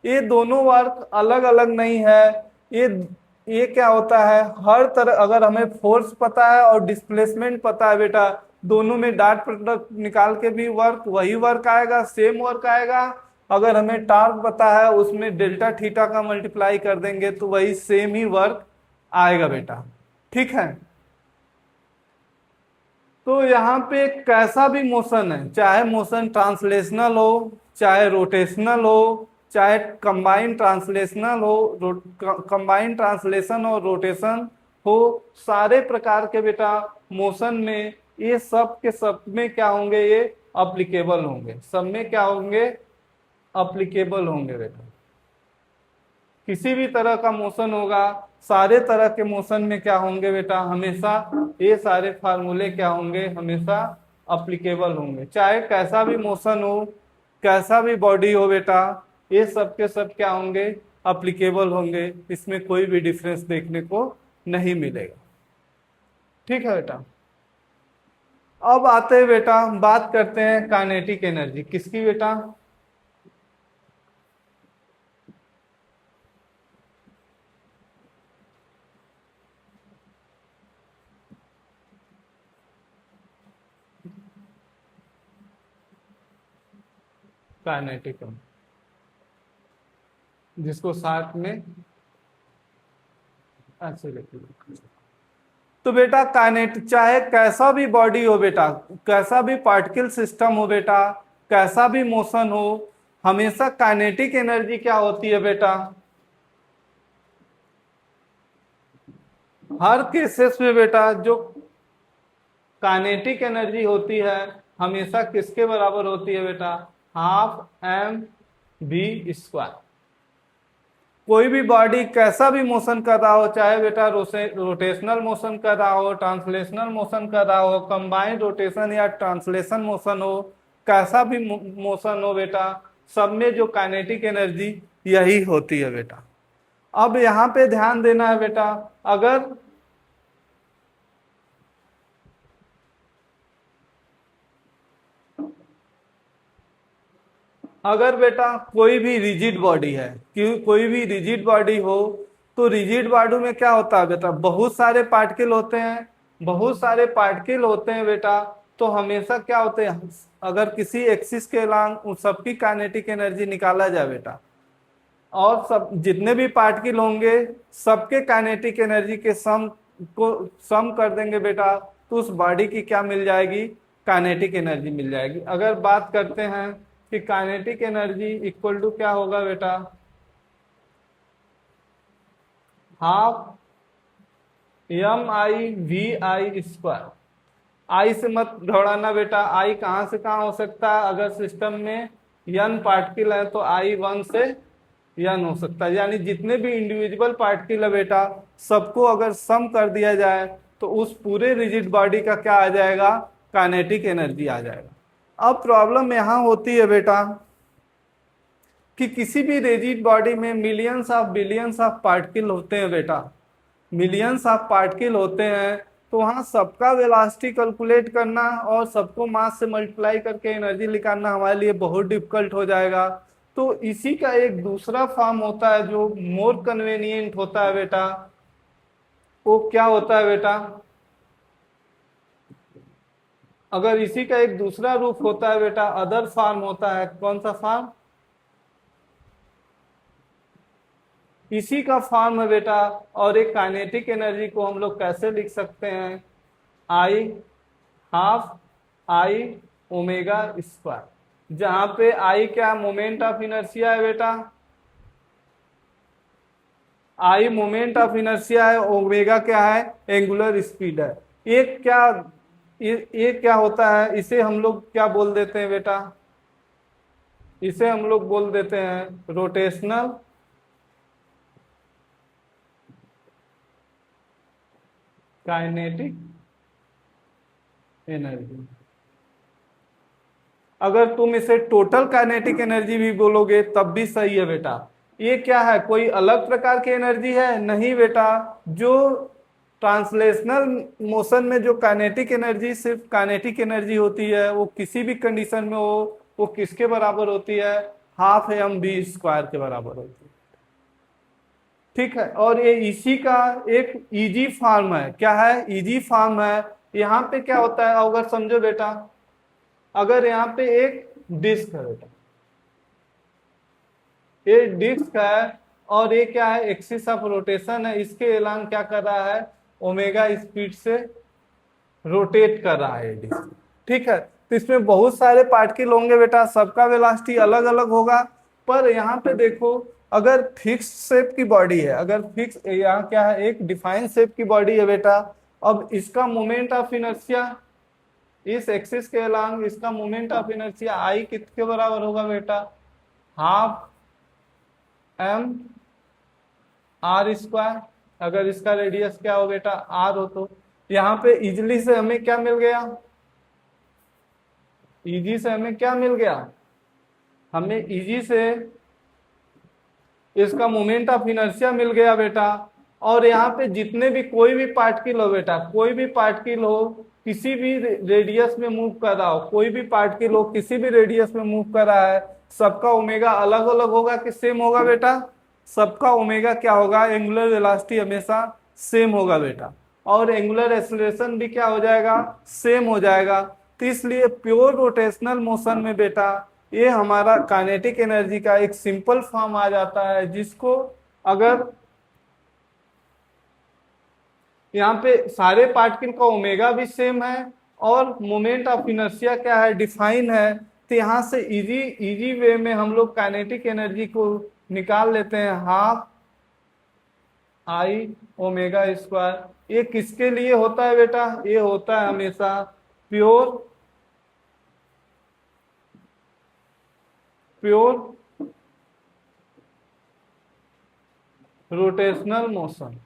ये दोनों वर्क अलग अलग नहीं है। ये क्या होता है, हर तरह अगर हमें फोर्स पता है और डिस्प्लेसमेंट पता है बेटा, दोनों में डॉट प्रोडक्ट निकाल के भी वर्क वही वर्क आएगा, सेम वर्क आएगा। अगर हमें टार्क पता है उसमें डेल्टा थीटा का मल्टीप्लाई कर देंगे तो वही सेम ही वर्क आएगा बेटा, ठीक है। तो यहाँ पे कैसा भी मोशन है, चाहे मोशन ट्रांसलेशनल हो, चाहे रोटेशनल हो, चाहे कंबाइन ट्रांसलेशनल हो, कंबाइन ट्रांसलेशन और रोटेशन हो, सारे प्रकार के बेटा मोशन में ये सब के सब में क्या होंगे, ये अप्लीकेबल होंगे, सब में क्या होंगे, अप्लीकेबल होंगे बेटा। किसी भी तरह का मोशन होगा, सारे तरह के मोशन में क्या होंगे बेटा, हमेशा ये सारे फार्मूले क्या होंगे, हमेशा अप्लीकेबल होंगे। चाहे कैसा भी मोशन हो, कैसा भी बॉडी हो बेटा, ये सब के सब क्या होंगे, अप्लीकेबल होंगे। इसमें कोई भी डिफरेंस देखने को नहीं मिलेगा। ठीक है बेटा। अब आते हैं बेटा, बात करते हैं काइनेटिक एनर्जी किसकी बेटा, काइनेटिक एनर्जी, जिसको साथ में ऐसे लिखिए। तो बेटा काइनेट, चाहे कैसा भी बॉडी हो बेटा, कैसा भी पार्टिकल सिस्टम हो बेटा, कैसा भी मोशन हो, हमेशा काइनेटिक एनर्जी क्या होती है बेटा, हर केसेस में बेटा जो काइनेटिक एनर्जी होती है हमेशा किसके बराबर होती है बेटा, हाफ एम वी स्क्वायर। कोई भी बॉडी कैसा भी मोशन कर रहा हो, चाहे बेटा रोटेशनल मोशन कर रहा हो, ट्रांसलेशनल मोशन कर रहा हो, कंबाइंड रोटेशन या ट्रांसलेशन मोशन हो, कैसा भी मोशन हो बेटा, सब में जो काइनेटिक एनर्जी यही होती है बेटा। अब यहाँ पे ध्यान देना है बेटा, अगर बेटा कोई भी रिजिड बॉडी है, कोई भी रिजिड बॉडी हो, तो रिजिड बॉडी में क्या होता है बेटा, बहुत सारे पार्टिकल होते हैं, बहुत सारे पार्टिकल होते हैं बेटा। तो हमेशा क्या होते हैं, अगर किसी एक्सिस के अलांग उन सबकी काइनेटिक एनर्जी निकाला जाए बेटा, और सब जितने भी पार्टिकल होंगे सबके काइनेटिक एनर्जी के सम को सम कर देंगे बेटा, तो उस बॉडी की क्या मिल जाएगी, काइनेटिक एनर्जी मिल जाएगी। अगर बात करते हैं कि काइनेटिक एनर्जी इक्वल टू क्या होगा बेटा, half M I V I square. I से मत घबराना बेटा, आई कहां से कहां हो सकता है, अगर सिस्टम में n पार्टिकल है तो आई 1 से n हो सकता है, यानी जितने भी इंडिविजुअल पार्टिकल है बेटा सबको अगर सम कर दिया जाए तो उस पूरे रिजिड बॉडी का क्या आ जाएगा, काइनेटिक एनर्जी आ जाएगा। अब प्रॉब्लम यहां होती है बेटा कि किसी भी रिजिड बॉडी में millions of billions of particle होते हैं बेटा, मिलियंस ऑफ पार्टिकल होते हैं, तो वहां सबका वेलोसिटी कैलकुलेट करना और सबको मास से मल्टीप्लाई करके एनर्जी निकालना हमारे लिए बहुत डिफिकल्ट हो जाएगा। तो इसी का एक दूसरा फॉर्म होता है जो मोर कन्वीनियंट होता है बेटा, वो क्या होता है बेटा, अगर इसी का एक दूसरा रूप होता है बेटा, अदर फॉर्म होता है, कौन सा फॉर्म, इसी का फॉर्म है बेटा। और एक काइनेटिक एनर्जी को हम लोग कैसे लिख सकते हैं, आई हाफ आई ओमेगा स्क्वायर, जहां पे आई क्या मोमेंट ऑफ इनर्शिया है बेटा, आई मोमेंट ऑफ इनर्शिया है, ओमेगा क्या है, एंगुलर स्पीड है। एक क्या ये क्या होता है, इसे हम लोग क्या बोल देते हैं बेटा, इसे हम लोग बोल देते हैं रोटेशनल काइनेटिक एनर्जी। अगर तुम इसे टोटल काइनेटिक एनर्जी भी बोलोगे तब भी सही है बेटा। ये क्या है, कोई अलग प्रकार की एनर्जी है, नहीं बेटा। जो ट्रांसलेशनल मोशन में जो काइनेटिक एनर्जी सिर्फ काइनेटिक एनर्जी होती है, वो किसी भी कंडीशन में हो वो किसके बराबर होती है, हाफ एम बी स्क्वायर के बराबर होती है। ठीक है, और ये इसी का एक इजी फॉर्म है, क्या है, इजी फॉर्म है। यहाँ पे क्या होता है, अगर समझो बेटा, अगर यहाँ पे एक डिस्क है बेटा, ये डिस्क है और ये क्या है, एक्सिस ऑफ रोटेशन है, इसके एलान क्या कर रहा है, ओमेगा स्पीड से रोटेट कर रहा है डिस्क। ठीक है, तो इसमें बहुत सारे पार्टिकल होंगे बेटा, सबका वेलोसिटी अलग अलग होगा। पर यहाँ पे देखो, अगर फिक्स शेप की बॉडी है, अगर फिक्स, यहाँ क्या है, एक डिफाइन शेप की बॉडी है बेटा, अब इसका मोमेंट ऑफ इनर्शिया इस एक्सिस के अलोंग इसका मोमेंट ऑफ इनर्शिया आई किसके बराबर होगा बेटा, हाफ एम आर स्क्वायर। अगर इसका रेडियस क्या हो बेटा, आर हो, तो यहाँ पे इजिली से हमें क्या मिल गया, इजी से हमें क्या मिल गया, हमें इजी से इसका मोमेंट ऑफ इनर्शिया मिल गया बेटा। और यहाँ पे जितने भी कोई भी पार्टिकल हो बेटा, कोई भी पार्टिकल हो किसी भी रेडियस में मूव कर रहा हो, कोई भी पार्टिकल हो किसी भी रेडियस में मूव कर रहा है, सबका ओमेगा अलग अलग होगा कि सेम होगा बेटा, सबका ओमेगा क्या होगा, एंगुलर वेलोसिटी हमेशा सेम होगा बेटा, और एंगुलर एक्सेलरेशन भी क्या हो जाएगा, सेम हो जाएगा। तो इसलिए प्योर रोटेशनल मोशन में बेटा ये हमारा काइनेटिक एनर्जी का एक सिंपल फॉर्म आ जाता है, जिसको अगर यहाँ पे सारे पार्टिकल का ओमेगा भी सेम है और मोमेंट ऑफ इनर्शिया क्या है, डिफाइन है, तो यहाँ से इजी इजी वे में हम लोग काइनेटिक एनर्जी को निकाल लेते हैं, हाफ आई ओमेगा स्क्वायर। ये किसके लिए होता है बेटा, ये होता है हमेशा प्योर प्योर रोटेशनल मोशन।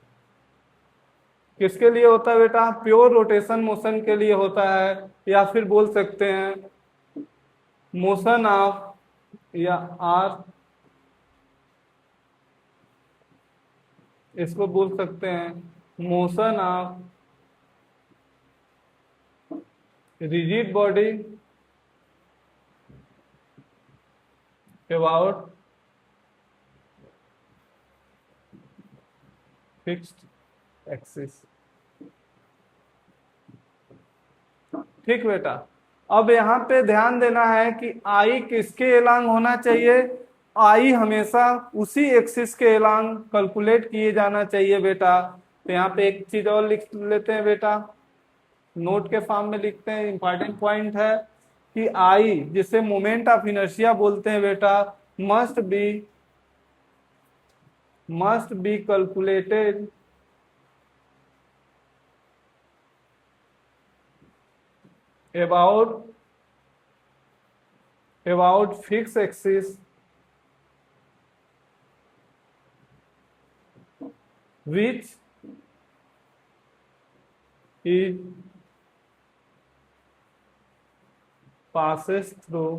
किसके लिए होता है बेटा, प्योर रोटेशन मोशन के लिए होता है, या फिर बोल सकते हैं मोशन ऑफ, या आर, इसको बोल सकते हैं motion of rigid body about fixed axis. ठीक बेटा, अब यहाँ पे ध्यान देना है कि आई किसके एलांग होना चाहिए, आई हमेशा उसी एक्सिस के एलांग कैलकुलेट किए जाना चाहिए बेटा। तो यहाँ पे एक चीज और लिख लेते हैं बेटा, नोट के फॉर्म में लिखते हैं, इंपॉर्टेंट पॉइंट है कि आई जिसे मोमेंट ऑफ इनर्शिया बोलते हैं बेटा, must be calculated about fixed axis which is passes through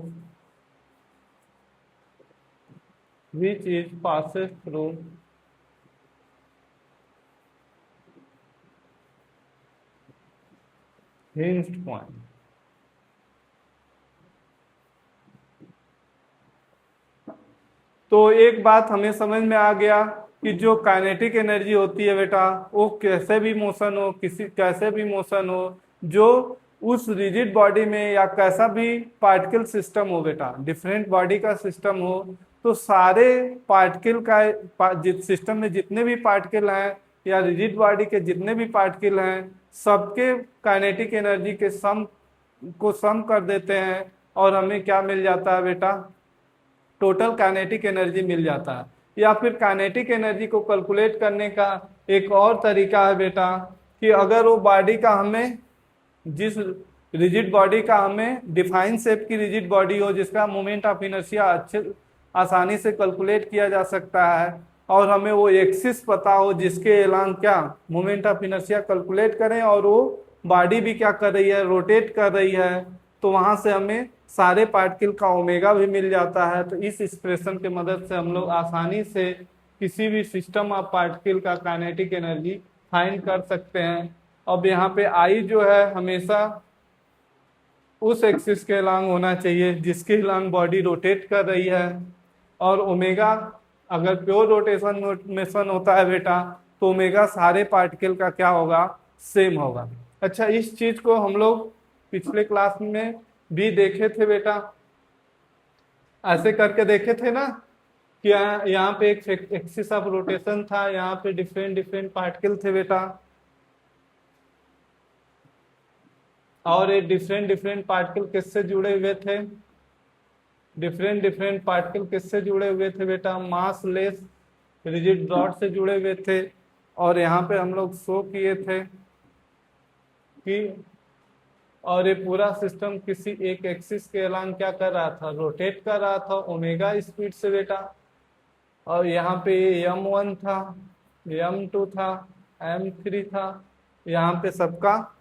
hinged point। तो एक बात हमें समझ में आ गया कि जो काइनेटिक एनर्जी होती है बेटा, वो कैसे भी मोशन हो, कैसे भी मोशन हो, जो उस रिजिड बॉडी में या कैसा भी पार्टिकल सिस्टम हो बेटा, डिफरेंट बॉडी का सिस्टम हो, तो सारे पार्टिकल का सिस्टम में जितने भी पार्टिकल हैं या रिजिड बॉडी के जितने भी पार्टिकल हैं, सबके काइनेटिक एनर्जी के सम को सम कर देते हैं और हमें क्या मिल जाता है बेटा, टोटल काइनेटिक एनर्जी मिल जाता है। या फिर काइनेटिक एनर्जी को कैलकुलेट करने का एक और तरीका है बेटा कि अगर वो बॉडी का हमें, जिस रिजिड बॉडी का हमें डिफाइन शेप की रिजिड बॉडी हो, जिसका मोमेंट ऑफ इनर्शिया अच्छे आसानी से कैलकुलेट किया जा सकता है, और हमें वो एक्सिस पता हो जिसके एलांग क्या मोमेंट ऑफ इनर्शिया कैलकुलेट करें, और वो बॉडी भी क्या कर रही है, रोटेट कर रही है, तो वहां से हमें सारे पार्टिकल का ओमेगा भी मिल जाता है। तो इस एक्सप्रेशन की मदद से हम लोग आसानी से किसी भी सिस्टम ऑफ पार्टिकल का काइनेटिक एनर्जी फाइंड कर सकते हैं। अब यहाँ पे आई जो है हमेशा उस एक्सिस के अलोंग होना चाहिए जिसके अलोंग बॉडी रोटेट कर रही है, और ओमेगा अगर प्योर रोटेशन मोशन होता है बेटा, तो ओमेगा सारे पार्टिकल का क्या होगा, सेम होगा। अच्छा, इस चीज को हम लोग पिछले क्लास में भी देखे थे बेटा, ऐसे करके देखे थे ना कि यहाँ पे एक एक्सिस ऑफ रोटेशन था, यहाँ पे डिफरेंट डिफरेंट पार्टिकल थे बेटा, और ये डिफरेंट डिफरेंट पार्टिकल किससे जुड़े हुए थे, डिफरेंट डिफरेंट पार्टिकल किससे जुड़े हुए थे बेटा, मास लेस रिजिड रॉड से जुड़े हुए थे। और यहाँ पे हम लोग शो किए थे कि और ये पूरा सिस्टम किसी एक एक्सिस के अलांग क्या कर रहा था, रोटेट कर रहा था ओमेगा स्पीड से बेटा। और यहाँ पे m1 था, m2 था, m3 था, यहाँ पे सबका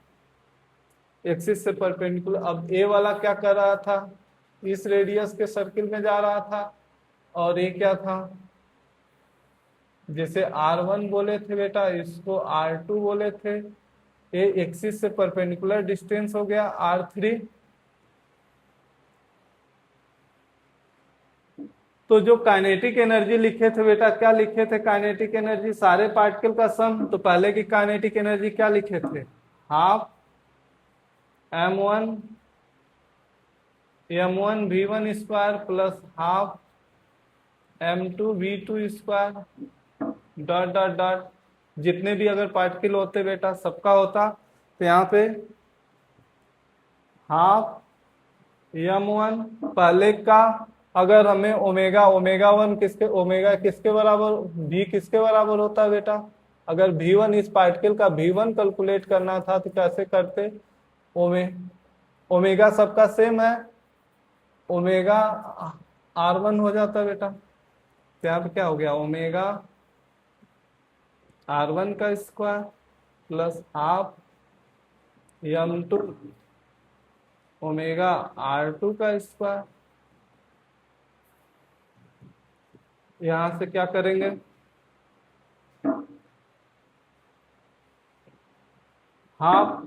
एक्सिस से परपेंडिकुलर। अब ए वाला क्या कर रहा था, इस रेडियस के सर्किल में जा रहा था, और ये क्या था, जैसे r1 बोले थे बेटा, इसको r2 बोले थे। ये एक्सिस से परपेंडिकुलर डिस्टेंस हो गया r3। तो जो काइनेटिक एनर्जी लिखे थे बेटा, क्या लिखे थे, काइनेटिक एनर्जी सारे पार्टिकल का सम। तो पहले की काइनेटिक एनर्जी क्या लिखे थे, half m1 v1 square plus half m2 v2 square dot dot dot. जितने भी अगर पार्टिकल होते बेटा सबका होता, तो यहाँ पे हाफ m1 पहले का, अगर हमें ओमेगा 1 किसके बराबर, v किसके बराबर होता है बेटा। अगर v1 इस पार्टिकल का v1 कैलकुलेट करना था तो कैसे करते, ओमेगा सबका सेम है, ओमेगा r1 हो जाता बेटा। तो यहाँ पे क्या हो गया, ओमेगा r1 का square plus half m2 omega r2 का स्क्वायर। यहां से क्या करेंगे, half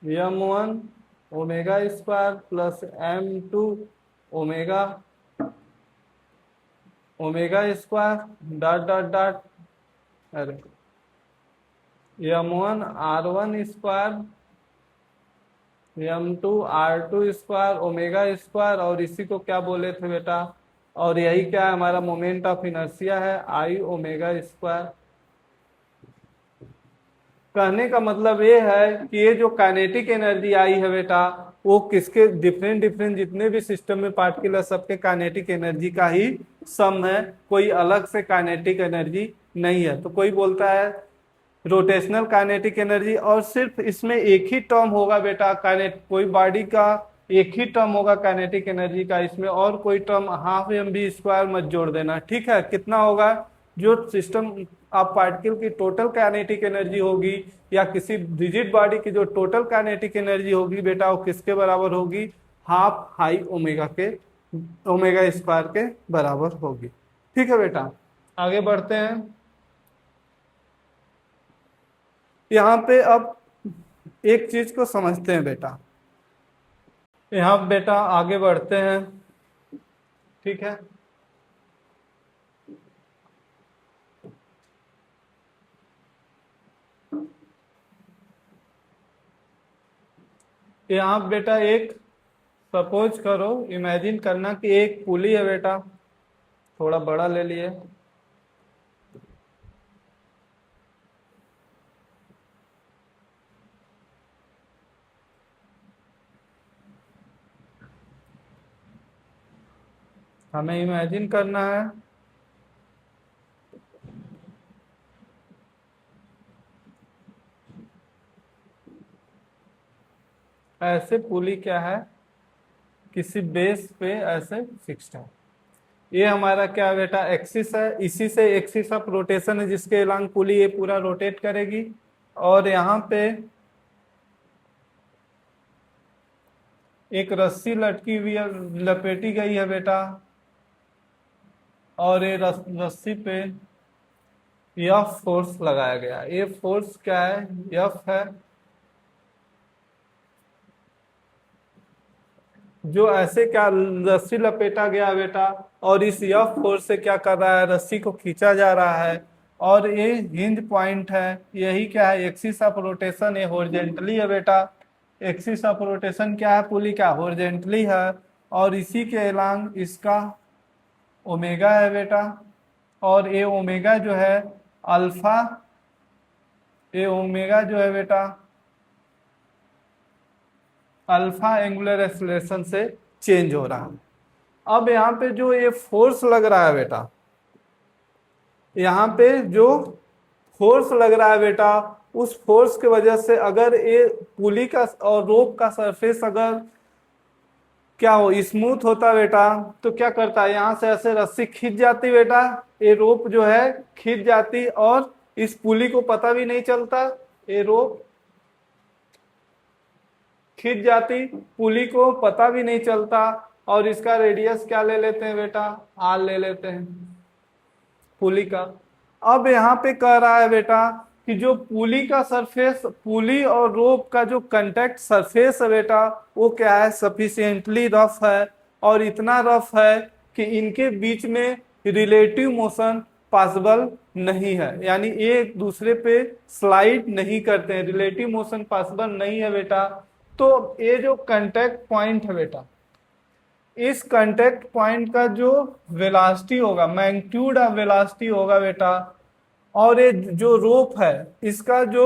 m1 omega square plus m2 omega square dot dot dot, अरे m1 r1 square m2 r2 square omega square, और इसी को क्या बोले थे बेटा, और यही क्या है, हमारा मोमेंट ऑफ इनर्शिया है आई ओमेगा स्क्वायर। कहने का मतलब ये है कि ये जो काइनेटिक एनर्जी आई है बेटा, वो किसके, डिफरेंट डिफरेंट जितने भी सिस्टम में पार्टिकल है सबके काइनेटिक एनर्जी का ही सम है, कोई अलग से काइनेटिक एनर्जी नहीं है। तो कोई बोलता है रोटेशनल काइनेटिक एनर्जी, और सिर्फ इसमें एक ही टर्म होगा बेटा, कोई बॉडी का एक ही टर्म होगा काइनेटिक एनर्जी का, इसमें और कोई term half M B square मत जोड़ देना, ठीक है। कितना होगा, जो सिस्टम आप पार्टिकल की टोटल काइनेटिक एनर्जी होगी या किसी रिजिड बॉडी की जो टोटल काइनेटिक एनर्जी होगी बेटा, वो किसके बराबर होगी, हाफ हाई ओमेगा स्क्वायर के बराबर होगी, ठीक है बेटा। आगे बढ़ते हैं, यहाँ पे अब एक चीज को समझते हैं बेटा, यहाँ बेटा आगे बढ़ते हैं, ठीक है। यहाँ बेटा एक सपोज करो, इमेजिन करना कि एक पुली है बेटा, थोड़ा बड़ा ले लिए, हमें इमेजिन करना है ऐसे पुली क्या है, किसी बेस पे ऐसे फिक्स्ड है। ये हमारा क्या है बेटा, एक्सिस है, इसी से एक्सिस ऑफ रोटेशन है जिसके अलोंग पुली ये पूरा रोटेट करेगी। और यहाँ पे एक रस्सी लटकी हुई है, लपेटी गई है बेटा, और ये रस्सी पे एफ फोर्स लगाया गया। ये फोर्स क्या है, एफ है, जो ऐसे क्या रस्सी लपेटा गया बेटा, और इस एफ फोर्स से क्या कर रहा है, रस्सी को खींचा जा रहा है। और ये हिंज पॉइंट है, यही क्या है, एक्सिस ऑफ रोटेशन, ये हॉरिजॉन्टली है बेटा। एक्सिस ऑफ रोटेशन क्या है, पुली का हॉरिजॉन्टली है, और इसी के अलोंग इसका ओमेगा है बेटा। और ये ओमेगा जो है अल्फा, ये ओमेगा जो है बेटा अल्फा एंगुलर एक्सेलरेशन से चेंज हो रहा है। अब यहाँ पे जो ये फोर्स लग रहा है बेटा, यहाँ पे जो फोर्स लग रहा है बेटा, उस फोर्स के वजह से अगर ये पुली का और रोप का सरफेस अगर क्या हो स्मूथ होता बेटा, तो क्या करता है, यहाँ से ऐसे रस्सी खींच जाती बेटा, ये रोप जो है खींच जाती और इस पुली को पता भी नहीं चलता, ये रोप खींच जाती, पुली को पता भी नहीं चलता, और इसका रेडियस क्या ले लेते हैं बेटा, आर ले लेते हैं पुली का। अब यहाँ पे कह रहा है बेटा कि जो पुली का सरफेस, पुली और रोप का जो कांटेक्ट सरफेस है बेटा, वो क्या है, सफिशिएंटली रफ है, और इतना रफ है कि इनके बीच में रिलेटिव मोशन पॉसिबल नहीं है, यानी ये एक दूसरे पे स्लाइड नहीं करते हैं, रिलेटिव मोशन पॉसिबल नहीं है बेटा। तो ये जो कांटेक्ट पॉइंट है बेटा, इस कांटेक्ट पॉइंट का जो वेलोसिटी होगा, मैग्नीट्यूड ऑफ वेलोसिटी होगा बेटा, और ये जो रोप है इसका जो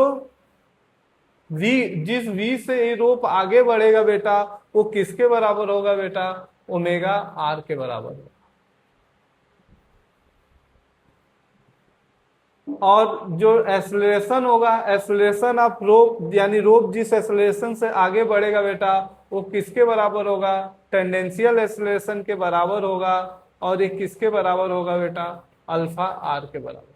v, जिस v से ये रोप आगे बढ़ेगा बेटा, वो किसके बराबर होगा बेटा, ओमेगा आर के बराबर होगा। और जो एक्सेलरेशन होगा, एक्सेलरेशन ऑफ रोप, यानी रोप जिस एक्सेलरेशन से आगे बढ़ेगा बेटा, वो किसके बराबर होगा, टेंडेंशियल एक्सेलरेशन के बराबर होगा, और ये किसके बराबर होगा बेटा, अल्फा आर के बराबर।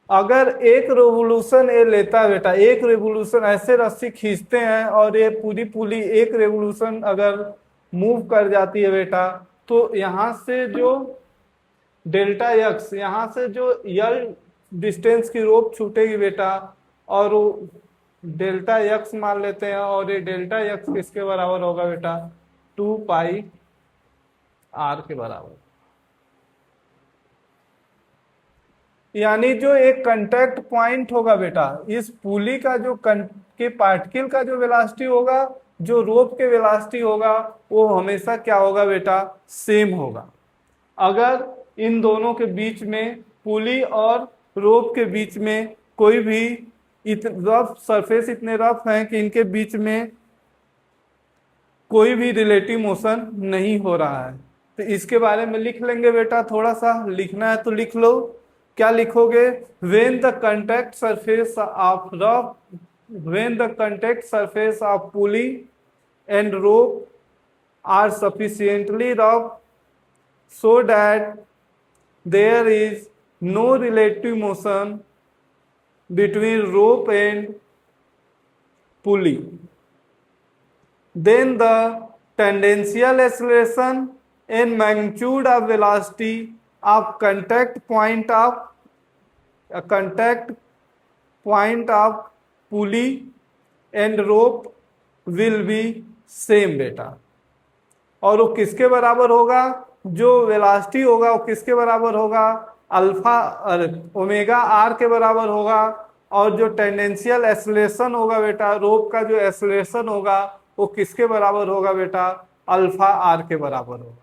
अगर एक रेवोल्यूशन ये लेता है बेटा, एक रेवोल्यूशन ऐसे रस्सी खींचते हैं और ये पूरी पुली एक रेवोल्यूशन अगर मूव कर जाती है बेटा, तो यहाँ से जो डेल्टा यक्स, यहाँ से जो यल डिस्टेंस की रोप छूटेगी बेटा, और वो डेल्टा यक्स मान लेते हैं, और ये डेल्टा यक्स किसके बराबर होगा बेटा, 2 पाई आर के बराबर। यानी जो एक कांटेक्ट पॉइंट होगा बेटा, इस पुली का जो के पार्टिकल का जो वेलोसिटी होगा, जो रोप के वेलोसिटी होगा, वो हमेशा क्या होगा बेटा, सेम होगा। अगर इन दोनों के बीच में, पुली और रोप के बीच में कोई भी रफ सरफेस इतने रफ हैं कि इनके बीच में कोई भी रिलेटिव मोशन नहीं हो रहा है, तो इसके बारे में लिख लेंगे बेटा, थोड़ा सा लिखना है तो लिख लो। क्या लिखोगे, when the contact surface of rough, when the contact surface of pulley and rope are sufficiently rough so that there is no relative motion between rope and pulley, then the tangential acceleration and magnitude of velocity of contact point of pulley and rope will be same बेटा। और वो किसके बराबर होगा, जो velocity होगा वो किसके बराबर होगा, अल्फा ओमेगा आर के बराबर होगा, और जो टेंडेंशियल एक्सेलरेशन होगा बेटा, रोप का जो एक्सेलरेशन होगा वो किसके बराबर होगा बेटा, अल्फा आर के बराबर होगा,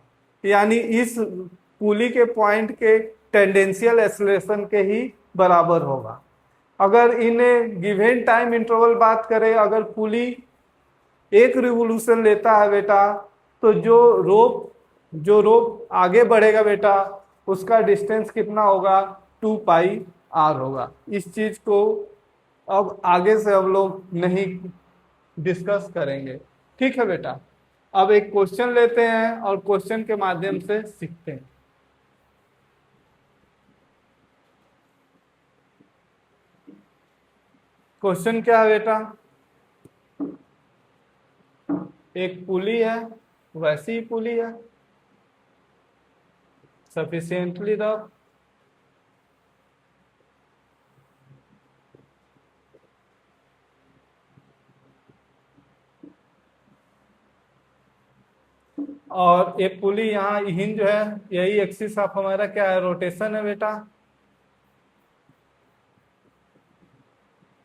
यानी इस पुली के पॉइंट के टेंडेंशियल एक्सेलरेशन के ही बराबर होगा। अगर इन्हें गिवन टाइम इंटरवल बात करें, अगर पुली एक रिवोल्यूशन लेता है बेटा, तो जो रोप आगे बढ़ेगा बेटा, उसका डिस्टेंस कितना होगा, 2 पाई आर होगा। इस चीज को अब आगे से हम लोग नहीं डिस्कस करेंगे, ठीक है बेटा। अब एक क्वेश्चन लेते हैं और क्वेश्चन के माध्यम से सीखते हैं। क्वेश्चन क्या है बेटा, एक पुली है, वैसी ही पुली है, सफिशिएंटली रफ, और एक पुली यहाँ हिंज है, यही एक्सिस ऑफ हमारा क्या है, रोटेशन है बेटा।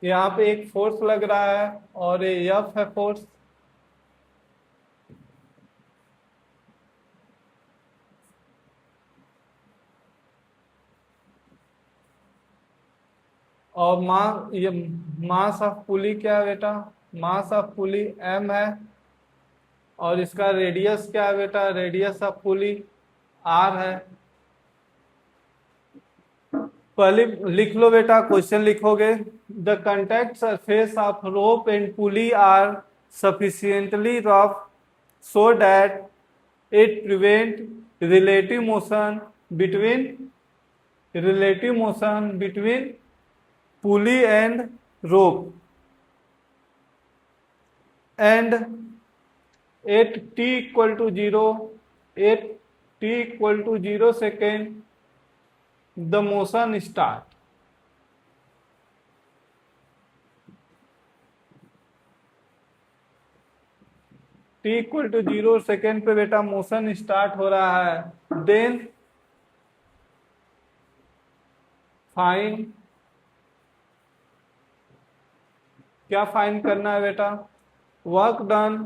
यहाँ पे एक फोर्स लग रहा है और ये एफ है फोर्स, और ये मास ऑफ पुली क्या है बेटा, मास ऑफ पुली m है, और इसका रेडियस क्या है बेटा, रेडियस ऑफ पुली r है। पहले लिख लो बेटा, क्वेश्चन लिखोगे, the contact surface of rope and pulley are sufficiently rough so that it prevent relative motion between pulley and rope, and at t equal to 0 second the motion start. t equal to 0 second पे बेटा motion start हो रहा है। Then fine, क्या fine करना है बेटा? Work done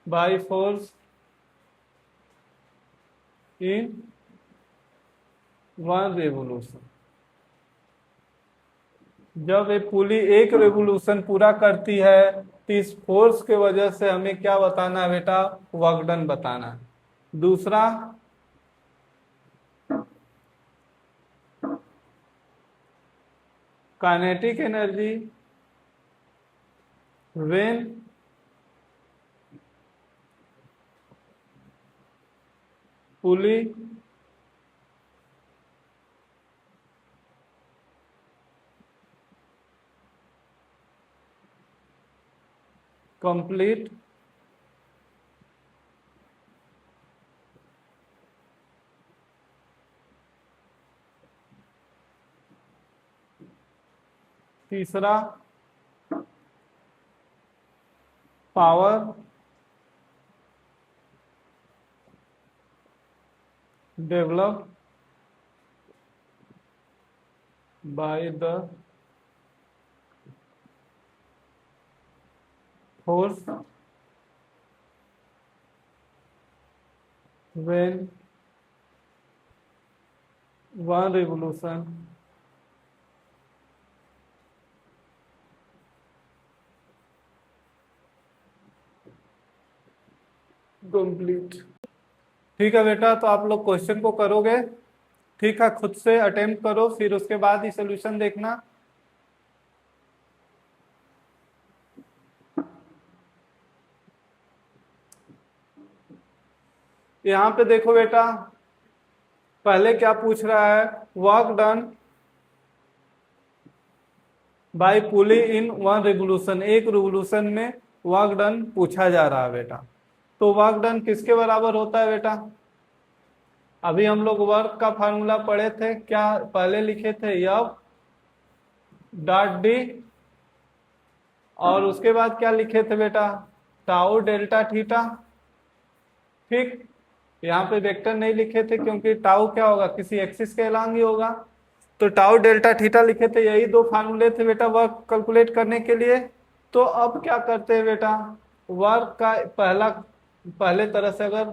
by force in 1 revolution. जब ये पुली एक रेवोल्यूशन पूरा करती है तो इस फोर्स के वजह से हमें क्या बताना है बेटा? वर्क डन बताना है। दूसरा, kinetic energy when pulley complete तीसरा, power develop by the force when 1 revolution complete. ठीक है बेटा, तो आप लोग क्वेश्चन को करोगे, ठीक है, खुद से अटेम्प्ट करो, फिर उसके बाद ही सोल्यूशन देखना। यहां पे देखो बेटा, पहले क्या पूछ रहा है? Work done by pulley in 1 revolution, एक रिवोल्यूशन में वर्क डन पूछा जा रहा है बेटा। तो वर्क डन किसके बराबर होता है बेटा? अभी हम लोग वर्क का फार्मूला पढ़े थे, क्या पहले लिखे थे? एफ डॉट डी, और उसके बाद क्या लिखे थे बेटा? Tau delta theta. ठीक, यहाँ पे वेक्टर नहीं लिखे थे क्योंकि टाउ क्या होगा? किसी एक्सिस के अलोंग ही होगा। तो टाउ डेल्टा थीटा लिखे थे। यही दो फार्मूले थे बेटा वर्क कैलकुलेट करने के लिए। तो अब क्या करते हैं बेटा? वर्क का पहले तरह से अगर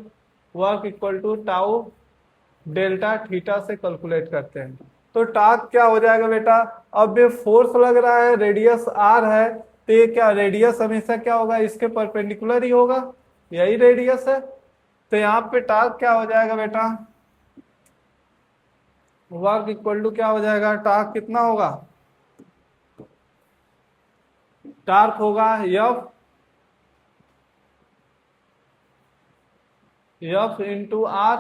work equal to tau delta theta से कैलकुलेट करते हैं तो टाक क्या हो जाएगा बेटा? अब ये फोर्स लग रहा है, रेडियस आर है, तो ये क्या रेडियस हमेशा क्या होगा? इसके परपेंडिकुलर ही होगा, यही रेडियस है। तो यहाँ पे टार्क क्या हो जाएगा बेटा? वर्क इक्वल टू क्या हो जाएगा? टार्क कितना होगा? टार्क होगा एफ इंटू आर,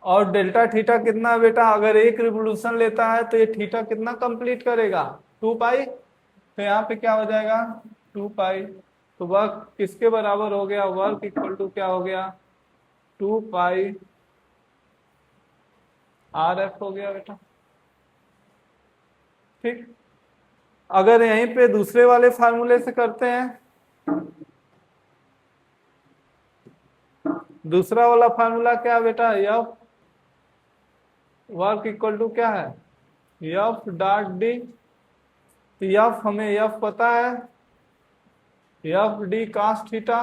और डेल्टा थीटा कितना है बेटा? अगर एक रिवोल्यूशन लेता है तो ये थीटा कितना कंप्लीट करेगा? 2 पाई। तो यहाँ पे क्या हो जाएगा? 2 पाई। तो वर्क किसके बराबर हो गया? वर्क इक्वल टू क्या हो गया? 2 पाई आर एफ हो गया बेटा। ठीक, अगर यहीं पे दूसरे वाले फार्मूले से करते हैं, दूसरा वाला फार्मूला क्या है बेटा? एफ वर्क इक्वल टू क्या है? F dot D. एफ हमें एफ पता है, एफ डी कास थीटा।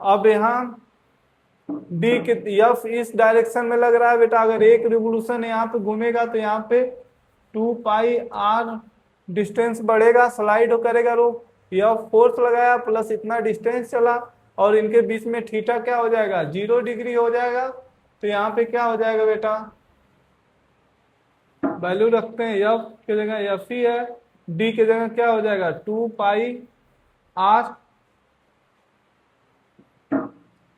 अब यहाँ डी के एफ इस डायरेक्शन में लग रहा है बेटा। अगर एक रिवोल्यूशन यहाँ पे घूमेगा तो यहाँ पे 2 पाई आर डिस्टेंस बढ़ेगा, स्लाइड करेगा रो। एफ फोर्स लगाया प्लस इतना डिस्टेंस चला और इनके बीच में थीटा क्या हो जाएगा, 0 डिग्री हो जाएगा। तो यहाँ पे क्या हो जाएगा बेटा, वैल्यू रखते हैं एफ की जगह एफ ही है, डी की जगह क्या हो जाएगा 2 पाई आर।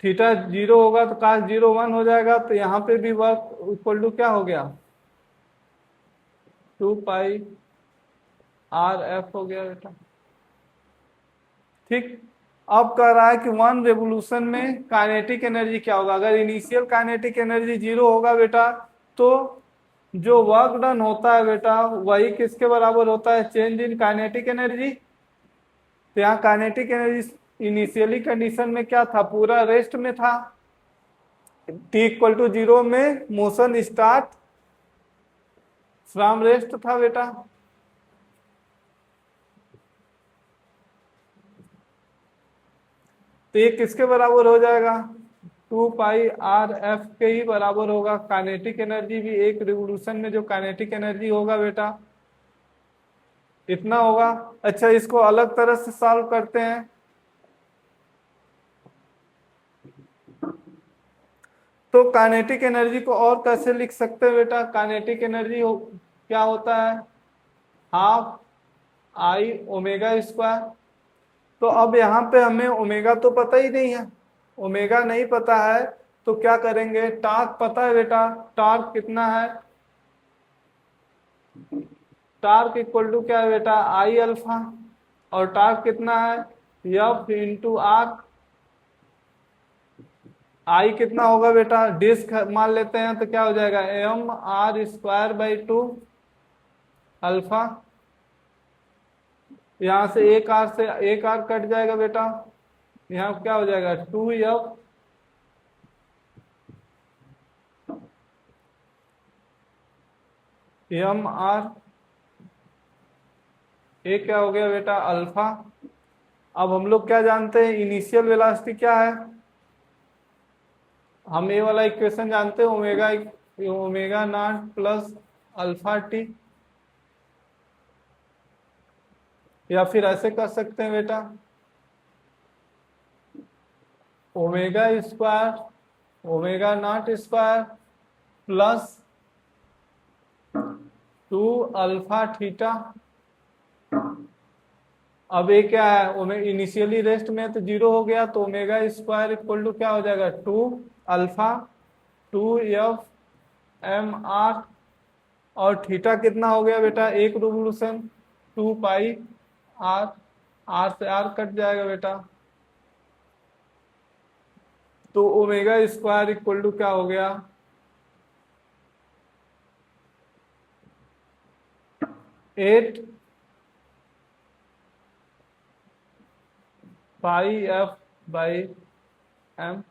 थीटा 0 होगा तो काश 0 1 हो जाएगा, तो यहाँ पे भी वर्क इक्वल टू क्या हो गया 2 पाई आर एफ हो गया बेटा। ठीक। अब कह रहा है कि 1 रेवोल्यूशन में काइनेटिक एनर्जी क्या होगा। अगर इनिशियल काइनेटिक एनर्जी 0 होगा बेटा, तो जो वर्क डन होता है बेटा वही किसके बराबर होता है, चेंज इन काइनेटिक एनर्जी। तो यहाँ काइनेटिक एनर्जी इनिशियली कंडीशन में क्या था, पूरा रेस्ट में था। t = 0 में मोशन स्टार्ट फ्रॉम रेस्ट था बेटा। तो ये किसके बराबर हो जाएगा, 2 पाई आर एफ के ही बराबर होगा। काइनेटिक एनर्जी भी एक रिवोल्यूशन में जो काइनेटिक एनर्जी होगा बेटा इतना होगा। अच्छा, इसको अलग तरह से सॉल्व करते हैं। तो काइनेटिक एनर्जी को और कैसे लिख सकते हैं बेटा, काइनेटिक एनर्जी क्या होता है, हाफ आई ओमेगा स्क्वायर। तो अब यहाँ पे हमें ओमेगा तो पता ही नहीं है, ओमेगा नहीं पता है, तो क्या करेंगे, टार्क पता है बेटा, टार्क कितना है, टार्क इक्वल टू क्या है बेटा आई अल्फा। और टार्क कितना है एफ इंटू आर। आई कितना होगा बेटा, डिस्क मान लेते हैं तो क्या हो जाएगा mr²/2 अल्फा। यहाँ से एक आर कट जाएगा बेटा, यहाँ क्या हो जाएगा 2f mr। ये क्या हो गया बेटा अल्फा। अब हम लोग क्या जानते हैं, इनिशियल वेलोसिटी क्या है, हम ये वाला इक्वेशन जानते हैं, omega naught plus alpha T. या फिर ऐसे कर सकते हैं बेटा, omega square omega naught square plus 2 alpha theta. अब ये क्या है, इनिशियली रेस्ट में तो 0 हो गया, तो ओमेगा स्क्वायर इक्वल टू क्या हो जाएगा 2 अल्फा 2f mr। और थीटा कितना हो गया बेटा, एक रिवोल्यूशन 2 पाई आर, आर से आर कट जाएगा बेटा। तो ओमेगा स्क्वायर इक्वल टू क्या हो गया 8 पाई f/m।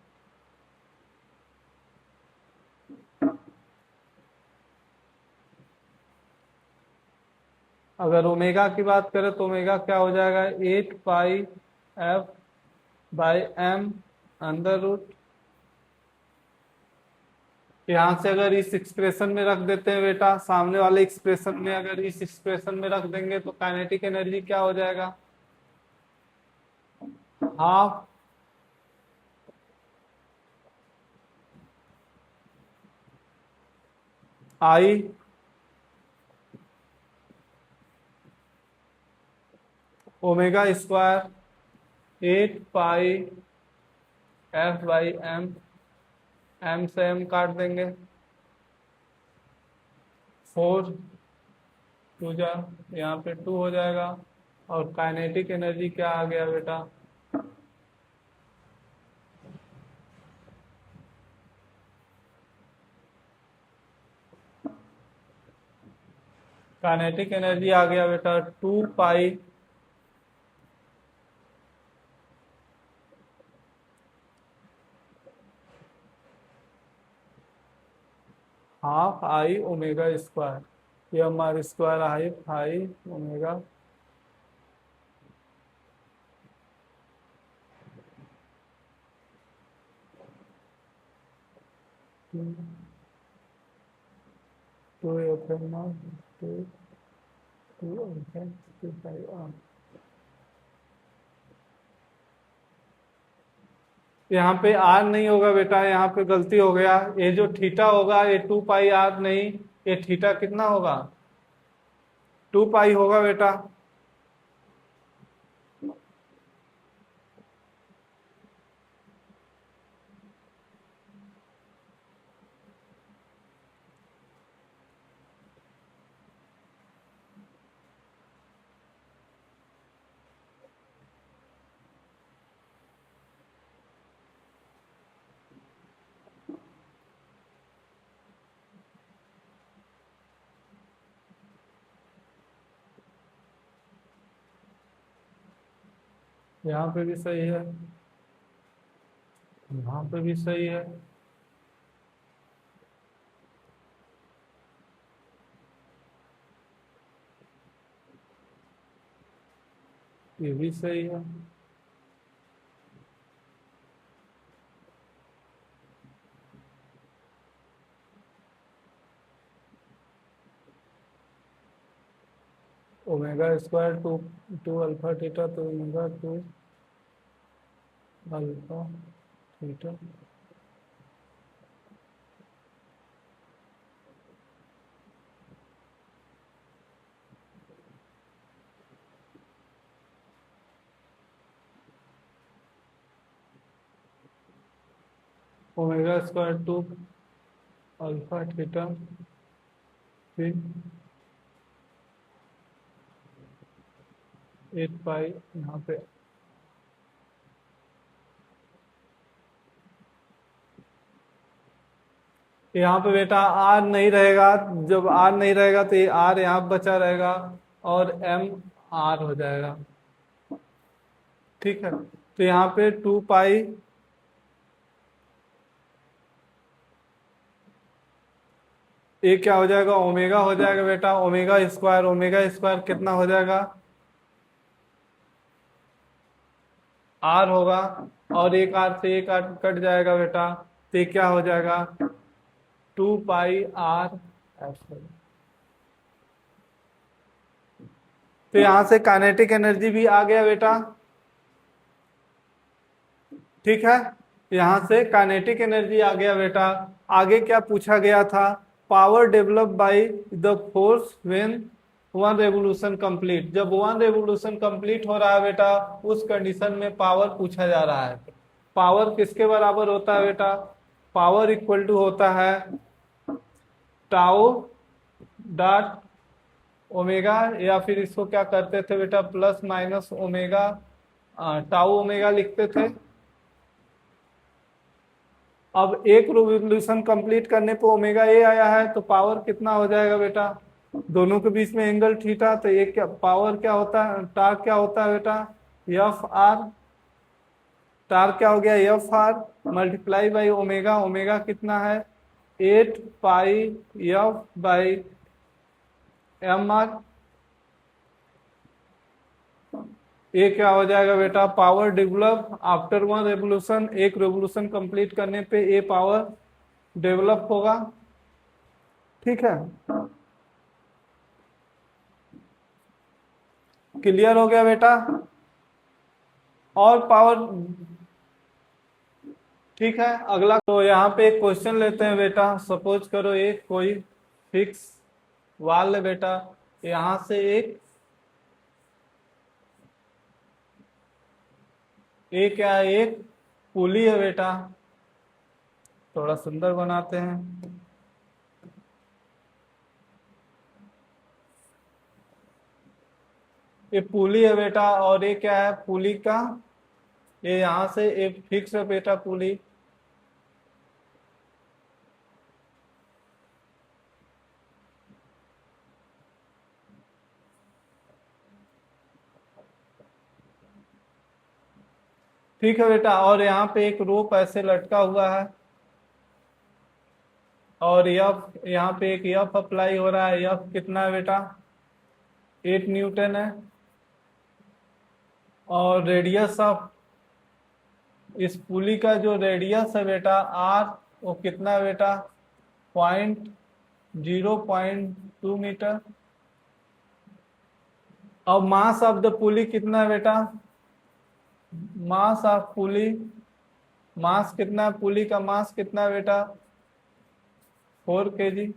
अगर ओमेगा की बात करें तो ओमेगा क्या हो जाएगा 8 पाई f/m अंडर रूट। यहाँ से अगर इस एक्सप्रेशन में रख देते हैं बेटा, सामने वाले एक्सप्रेशन में अगर इस एक्सप्रेशन में रख देंगे तो काइनेटिक एनर्जी क्या हो जाएगा, half I omega square 8 pi f/m। m से m काट देंगे, 4 2 जा, यहाँ पे 2 हो जाएगा। और काइनेटिक एनर्जी क्या आ गया बेटा, काइनेटिक एनर्जी आ गया बेटा 2 pi half I omega square, M R square half I omega. Two F M two two F M 2 pi R. यहाँ पे आर नहीं होगा बेटा, यहाँ पे गलती हो गया। ये जो थीटा होगा ये 2 पाई आर नहीं, ये थीटा कितना होगा, 2 पाई होगा बेटा। यहाँ पे भी सही है, यहाँ पे भी सही है, ये भी सही है। Omega square to two alpha theta, तो omega 2 alpha theta. Omega square 2 alpha theta, फिर 8 पाई यहाँ पे। यहाँ पे बेटा आर नहीं रहेगा, जब आर नहीं रहेगा तो ये आर यहाँ बचा रहेगा और एम आर हो जाएगा। ठीक है, तो यहाँ पे 2 पाई, ये क्या हो जाएगा, ओमेगा हो जाएगा बेटा, ओमेगा स्क्वायर कितना हो जाएगा, आर होगा, और एक आर से एक आर कट जाएगा बेटा, तो ये क्या हो जाएगा, 2 पाई आर। तो यहां से काइनेटिक एनर्जी भी आ गया बेटा। ठीक है, यहां से काइनेटिक एनर्जी आ गया बेटा। आगे क्या पूछा गया था, power develop by the force when 1 revolution complete. जब 1 रेवोल्यूशन कंप्लीट हो रहा है बेटा, उस कंडीशन में पावर पूछा जा रहा है। पावर किसके बराबर होता है बेटा, पावर इक्वल टू होता है टाउ डॉट ओमेगा, या फिर इसको क्या करते थे बेटा, plus minus omega, tau omega लिखते थे। अब एक रिवोल्यूशन कंप्लीट करने पे ओमेगा ए आया है, तो पावर कितना हो जाएगा बेटा, दोनों के बीच में एंगल थीटा, तो ये क्या पावर क्या होता है, टार्क क्या होता है बेटा, एफ आर। टार्क क्या हो गया, F R multiply by omega, omega कितना है 8 पाई एफ बाई एम आर। ये क्या हो जाएगा बेटा, पावर डेवलप आफ्टर 1 रेवोल्यूशन, एक रेवोल्यूशन कंप्लीट करने पे ये पावर डेवलप होगा। ठीक है, क्लियर हो गया बेटा। और पावर, ठीक है, अगला तो यहाँ पे एक क्वेश्चन लेते हैं बेटा। सपोज करो एक कोई फिक्स वाल है बेटा, यहाँ से एक क्या है, एक पुली है बेटा, थोड़ा सुंदर बनाते हैं। ये पुली है बेटा, और ये क्या है पुली का, ये यहाँ से एक फिक्स है बेटा पुली। ठीक है बेटा, और यहाँ पे एक रोप ऐसे लटका हुआ है, और यफ यहाँ पे एक यफ अप्लाई हो रहा है। यफ कितना है बेटा, 8 न्यूटन है। और रेडियस ऑफ इस पुली का जो रेडियस है बेटा आर, वो कितना है बेटा, 0.2 मीटर। अब मास ऑफ द पुली कितना है बेटा, मास ऑफ पुली मास कितना है, पुली का मास कितना है बेटा? 4 kg।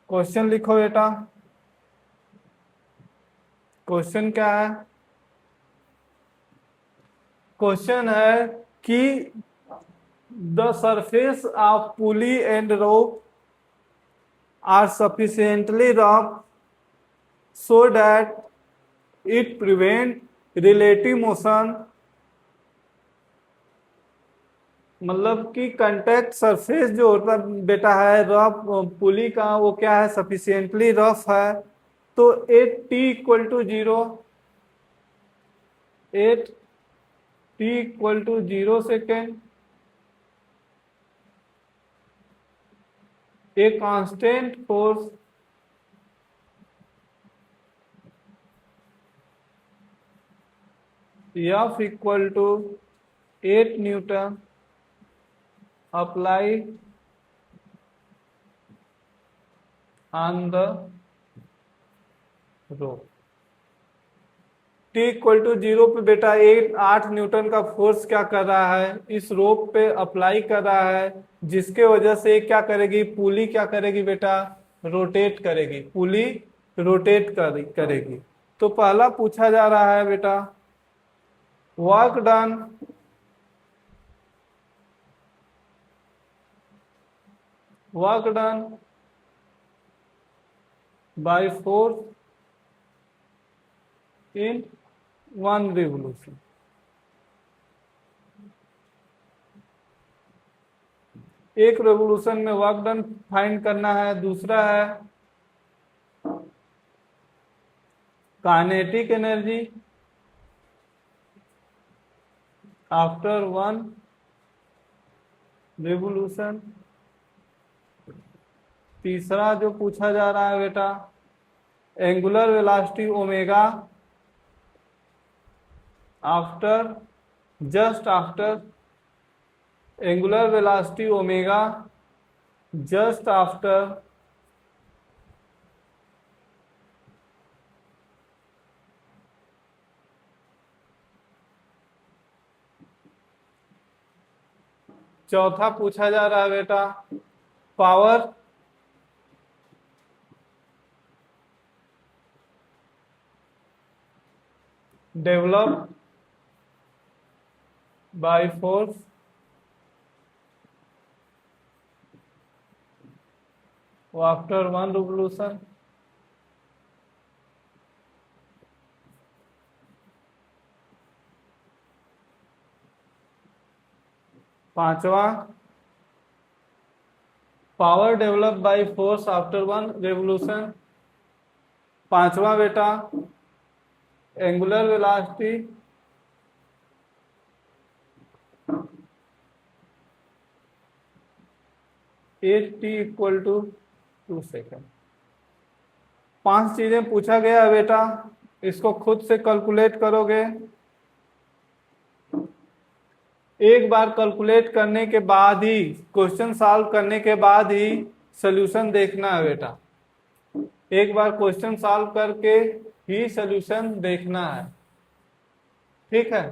क्वेश्चन लिखो बेटा। क्वेश्चन क्या है? क्वेश्चन है कि the surface of pulley and rope are sufficiently rough so that it prevent relative motion। मतलब कि कंटेक्ट सरफेस जो होता बेटा है रफ पुली का, वो क्या है? सफिशिएंटली रफ है। तो at T equal to 0, at T equal to 0 second a constant force F equal to 8 N apply on the rope. T equal to 0 पे बेटा 8 न्यूटन का फोर्स क्या कर रहा है? इस रोप पे अप्लाई कर रहा है, जिसके वजह से क्या करेगी? पुली क्या करेगी बेटा? रोटेट करेगी। पुली रोटेट करेगी। तो पहला पूछा जा रहा है बेटा, work done by force in 1 revolution. एक रेवोल्यूशन में वर्क डन फाइंड करना है। दूसरा है काइनेटिक एनर्जी आफ्टर 1 रेवोल्यूशन। तीसरा जो पूछा जा रहा है बेटा, angular velocity omega after just after angular velocity omega just after चौथा पूछा जा रहा है बेटा, power develop by force after 1 revolution. पांचवा, power develop by force after 1 revolution. पांचवा बेटा, angular velocity at T equal to 2 second. 5 चीजें पूछा गया है बेटा, इसको खुद से कैलकुलेट करोगे। एक बार कैलकुलेट करने के बाद ही, क्वेश्चन सॉल्व करने के बाद ही सॉल्यूशन देखना है बेटा। एक बार क्वेश्चन सॉल्व करके ही सॉल्यूशन देखना है, ठीक है।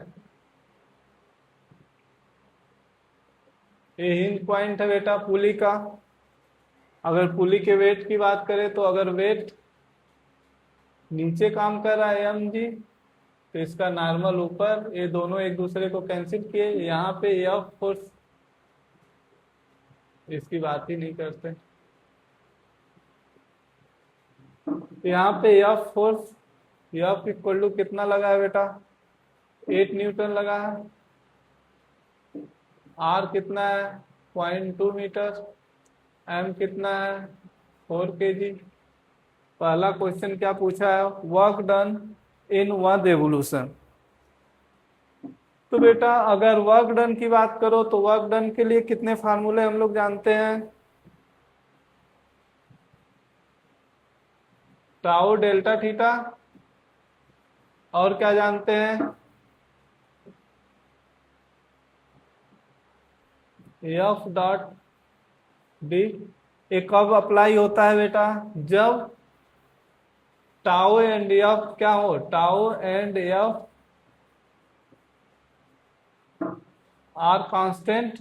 ये हिंट पॉइंट है बेटा पुली का। अगर पुली के वेट की बात करें तो अगर वेट नीचे काम कर रहा है एम जी, तो इसका नॉर्मल ऊपर, ये दोनों एक दूसरे को कैंसिल किए। यहाँ पे एफ फोर्स, इसकी बात ही नहीं करते। यहाँ पे F force, F equal to कितना लगा है बेटा? 8 न्यूटन लगा है। आर कितना है? 0.2 मीटर। एम कितना है? 4 kg। पहला क्वेश्चन क्या पूछा है? वर्क डन इन 1 रेवोल्यूशन। तो बेटा अगर वर्क डन की बात करो तो वर्क डन के लिए कितने फार्मूले हम लोग जानते हैं? टाउ डेल्टा थीटा, और क्या जानते हैं? F dot D. ये कब अप्लाई होता है बेटा? जब टाउ एंड एफ क्या हो? Tau and F R constant,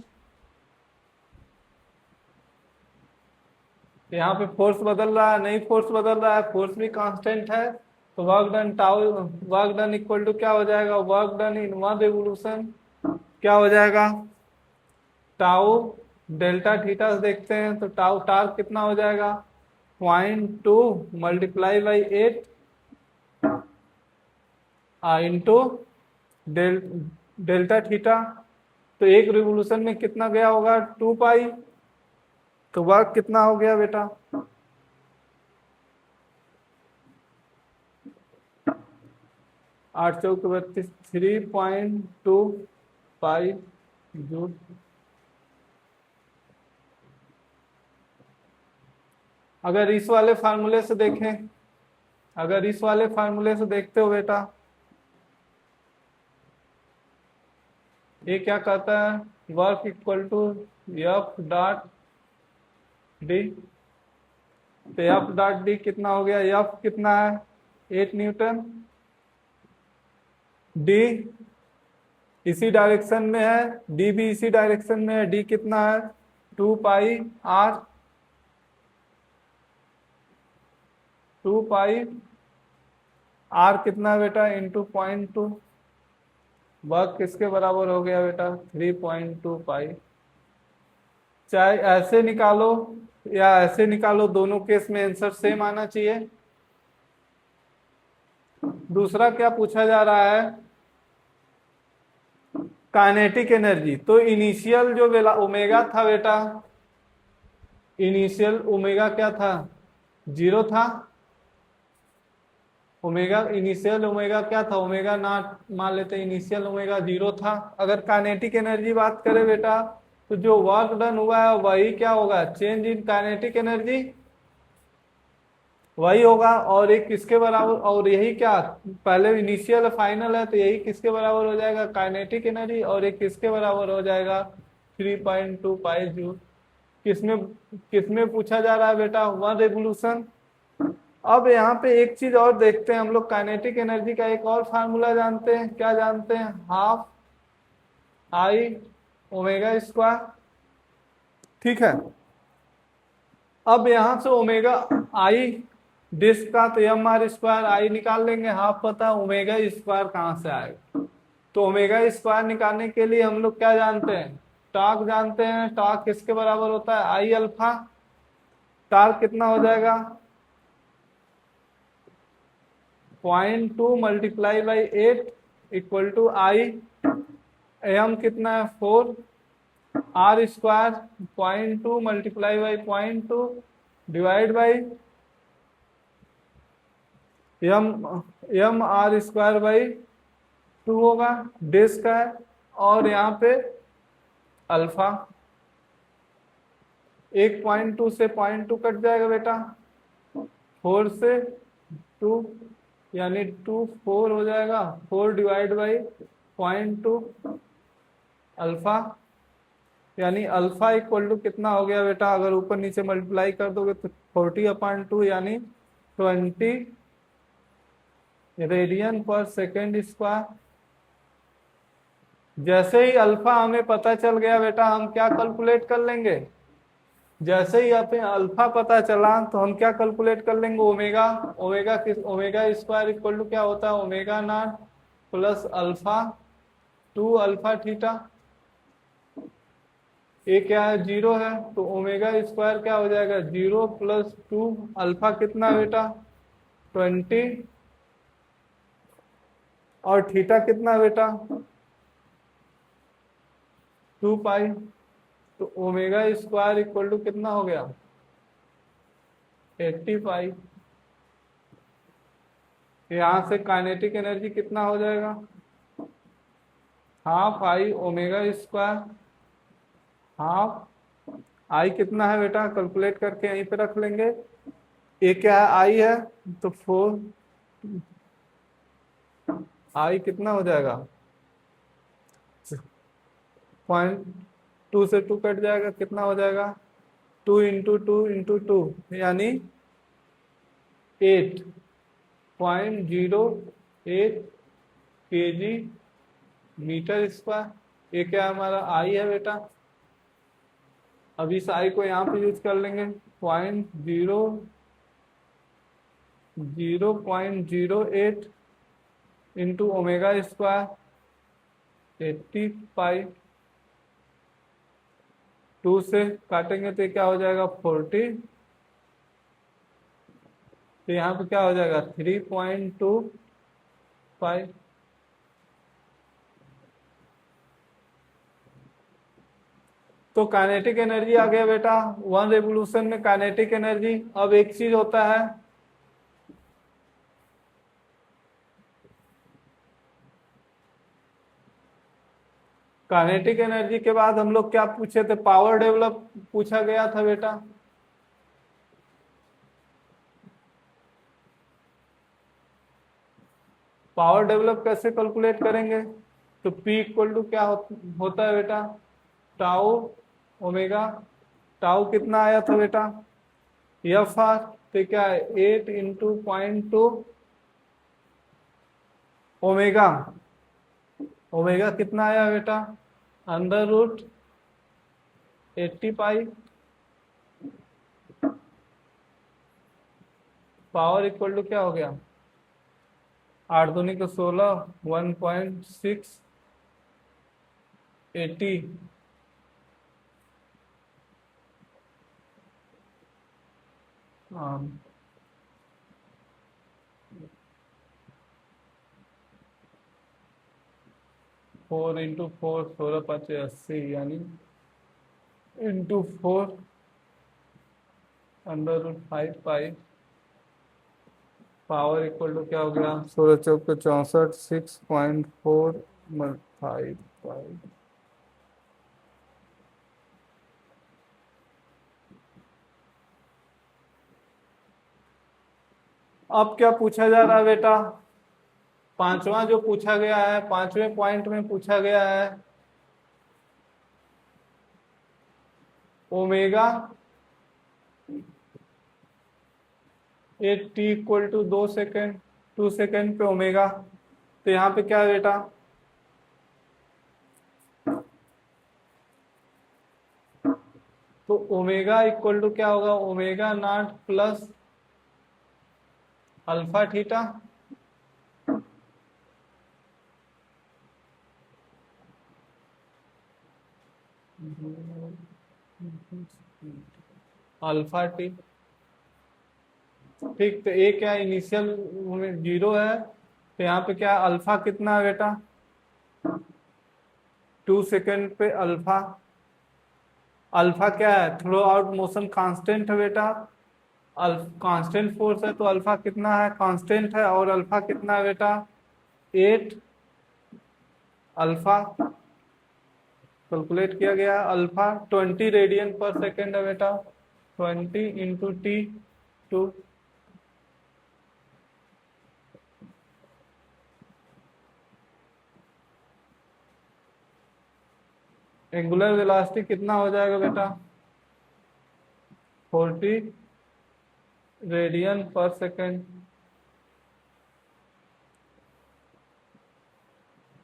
यहाँ पे फोर्स बदल रहा है, नहीं फोर्स बदल रहा है, फोर्स भी कांस्टेंट है, तो work done tau, work done equal to क्या हो जाएगा, work done in one revolution क्या हो जाएगा, टाउ डेल्टा थीटा से देखते हैं तो टाउ टार्क कितना हो जाएगा, 0.2 multiply by 8 into delta theta, तो एक रिवोल्यूशन में कितना गया होगा, 2 पाई, तो वर्क कितना हो गया बेटा, 8 चौक 32, 3.2 पाई जूल। अगर इस वाले फार्मूले से देखें, अगर इस वाले फार्मूले से देखते हो बेटा, ये क्या कहता है, work equal to F dot D, तो एफ डॉट डी कितना हो गया, एफ कितना है 8 न्यूटन, डी इसी डायरेक्शन में है, डी भी इसी डायरेक्शन में है, डी कितना है 2 पाई, 2 पाई आर कितना है बेटा इंटू 0.2, वर्क किसके बराबर हो गया बेटा 3.2 पाई। चाहे ऐसे निकालो या ऐसे निकालो, दोनों केस में आंसर सेम आना चाहिए। दूसरा क्या पूछा जा रहा है, काइनेटिक एनर्जी, तो इनिशियल जो ओमेगा था बेटा, इनिशियल ओमेगा क्या था, 0 था, ओमेगा इनिशियल ओमेगा क्या था, ओमेगा नॉट मान लेते, इनिशियल ओमेगा 0 था। अगर काइनेटिक एनर्जी बात करें बेटा, तो जो वर्क डन हुआ है वही क्या होगा, चेंज इन काइनेटिक एनर्जी वही होगा, और एक किसके बराबर, और यही क्या, पहले इनिशियल फाइनल है, तो यही किसके बराबर हो जाएगा, काइनेटिक एनर्जी, और एक किसके बराबर हो जाएगा 3.2 पाई जूल। किसमें किसमें पूछा जा रहा है बेटा, वन रेवोल्यूशन। अब यहाँ पे एक चीज और देखते हैं हम लोग, काइनेटिक एनर्जी का एक और फार्मूला जानते हैं, क्या जानते हैं, हाफ आई ओमेगा स्क्वायर, ठीक है। अब यहां से ओमेगा आई डिस्क का, तो एम आर स्क्वायर आई निकाल लेंगे, हाफ पता है, ओमेगा स्क्वायर कहाँ से आएगा, तो ओमेगा स्क्वायर निकालने के लिए हम लोग क्या जानते हैं, टॉर्क जानते हैं, टॉर्क किसके बराबर होता है, आई अल्फा, टॉर्क कितना हो जाएगा 0.2 multiply by 8 equal to I, M कितना है 4, R square 0.2 multiply by 0.2 divide by M R square by 2 होगा, डिस्क है, और यहाँ पे अल्फा, 1.2 से 0.2 कट जाएगा बेटा, 4 से 2 यानी 2 4 हो जाएगा, 4 डिवाइड बाई 0.2 अल्फा, यानी अल्फा इक्वल टू कितना हो गया बेटा, अगर ऊपर नीचे मल्टीप्लाई कर दोगे तो 40/2 यानी 20 रेडियन पर सेकेंड स्क्वायर। जैसे ही अल्फा हमें पता चल गया बेटा, हम क्या कैलकुलेट कर लेंगे, जैसे ही आप अल्फा पता चला तो हम क्या कैलकुलेट कर लेंगे, omega, omega square equal to क्या होता है, omega naught plus alpha 2 alpha theta, ये क्या है 0 है, तो ओमेगा स्क्वायर क्या हो जाएगा 0 प्लस 2 अल्फा कितना बेटा 20, और थीटा कितना बेटा 2 पाई, तो ओमेगा स्क्वायर इक्वल टू कितना हो गया 80 पाई। यहां से काइनेटिक एनर्जी कितना हो जाएगा, half I omega square, half आई कितना है बेटा, कैलकुलेट करके यहीं पे रख लेंगे, ये क्या है आई है, तो 4, आई कितना हो जाएगा 0.2 से 2 कट जाएगा, कितना हो जाएगा 2 इंटू 2 इंटू 2 यानी 8.08 kg मीटर स्क्वायर। ये क्या हमारा आई है बेटा। अब इस आई को यहाँ पे यूज कर लेंगे। 0.08 इंटू ओमेगा स्क्वायर 80 पाई। 2 से काटेंगे तो क्या हो जाएगा 40। तो यहाँ पे क्या हो जाएगा 3.25। तो काइनेटिक एनर्जी आ गया बेटा 1 रेवोल्यूशन में। काइनेटिक एनर्जी अब एक चीज होता है, काइनेटिक एनर्जी के बाद हम लोग क्या पूछे थे, पावर डेवलप पूछा गया था बेटा। पावर डेवलप कैसे कैलकुलेट करेंगे, तो P इक्वल टू क्या होता है बेटा, टाउ ओमेगा। टाउ कितना आया था बेटा, एफ आर। तो क्या है 8 × 0.2 ओमेगा। ओमेगा कितना आया बेटा, √80 पाई। पावर इक्वल टू क्या हो गया, 8 दूनी को 16, 1.680। 4 × 4 16×5 = 80, यानी ×4 √5 पाई। पावर इक्वल टू क्या हो गया, 16 चौक 64, 6.4/5 पाई। अब क्या पूछा जा रहा है बेटा, पांचवा जो पूछा गया है, पांचवें पॉइंट में पूछा गया है omega 8t equal to 2 second, 2 second पे ओमेगा। तो यहाँ पे क्या है बेटा, तो ओमेगा इक्वल टू क्या होगा, omega naught plus alpha theta. Alpha T. ठीक, तो ए क्या इनिशियल 0 है, तो यहाँ पे क्या अल्फा कितना है बेटा, 2 सेकेंड पे अल्फा। अल्फा क्या है, थ्रो आउट मोशन कांस्टेंट है बेटा। कांस्टेंट फोर्स है तो अल्फा कितना है, कांस्टेंट है। और अल्फा कितना है बेटा, 8 अल्फा कैलकुलेट किया गया। अल्फा 20 रेडियन पर सेकेंड है बेटा, 20 × T2। एंगुलर वेलोसिटी कितना हो जाएगा बेटा, 40 रेडियन पर सेकेंड।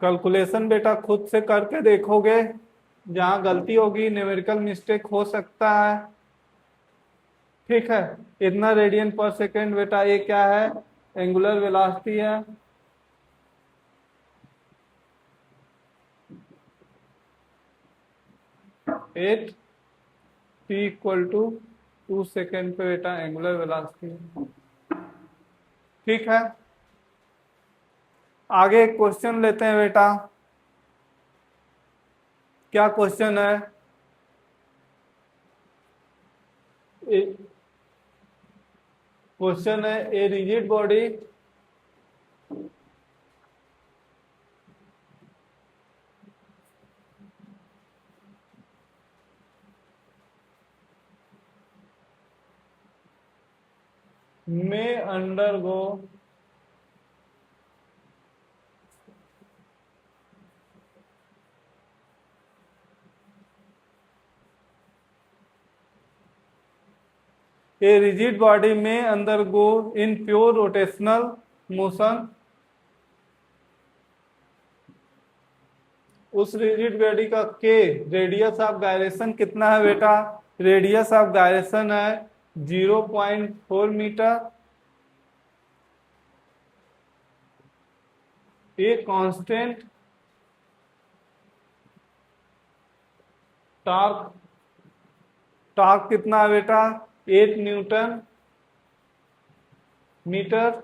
कैलकुलेशन बेटा खुद से करके देखोगे, जहां गलती होगी न्यूमेरिकल मिस्टेक हो सकता है। ठीक है, इतना रेडियन पर सेकेंड बेटा ये क्या है, एंगुलर वेलोसिटी है। At T equal to 2 second पे बेटा एंगुलर वेलोसिटी। ठीक है, आगे एक क्वेश्चन लेते हैं बेटा। क्या क्वेश्चन है, क्वेश्चन है ए रिजिड बॉडी में अंडरगो ए रिजिड बॉडी में undergo in pure rotational motion उस रिजिड बॉडी का के रेडियस ऑफ गायरेशन कितना है बेटा? रेडियस ऑफ गायरेशन है 0.4 मीटर। ए कांस्टेंट टॉर्क, टॉर्क कितना है बेटा? 8 newton metre.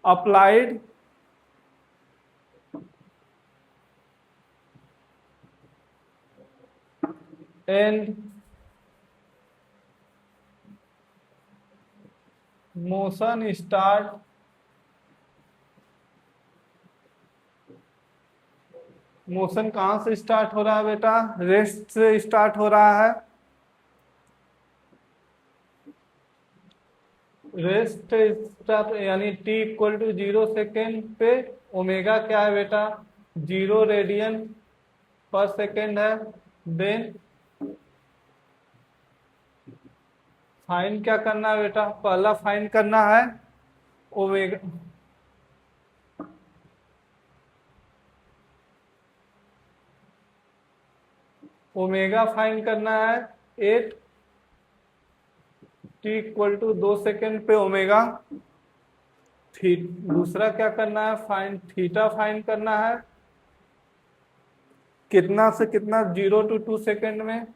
Applied and motion start motion कहां से स्टार्ट हो रहा है बेटा? रेस्ट से स्टार्ट हो रहा है। रेस्ट स्टार्ट यानी t इक्वल टू 0 सेकेंड पे ओमेगा क्या है बेटा? 0 रेडियन पर सेकेंड है। देन फाइंड क्या करना है बेटा? पहला फाइंड करना है ओमेगा, ओमेगा फाइंड करना है 8 t इक्वल टू 2 सेकेंड पे ओमेगा। दूसरा क्या करना है? फाइंड थीटा फाइंड करना है। कितना से कितना? 0 to 2 सेकेंड में,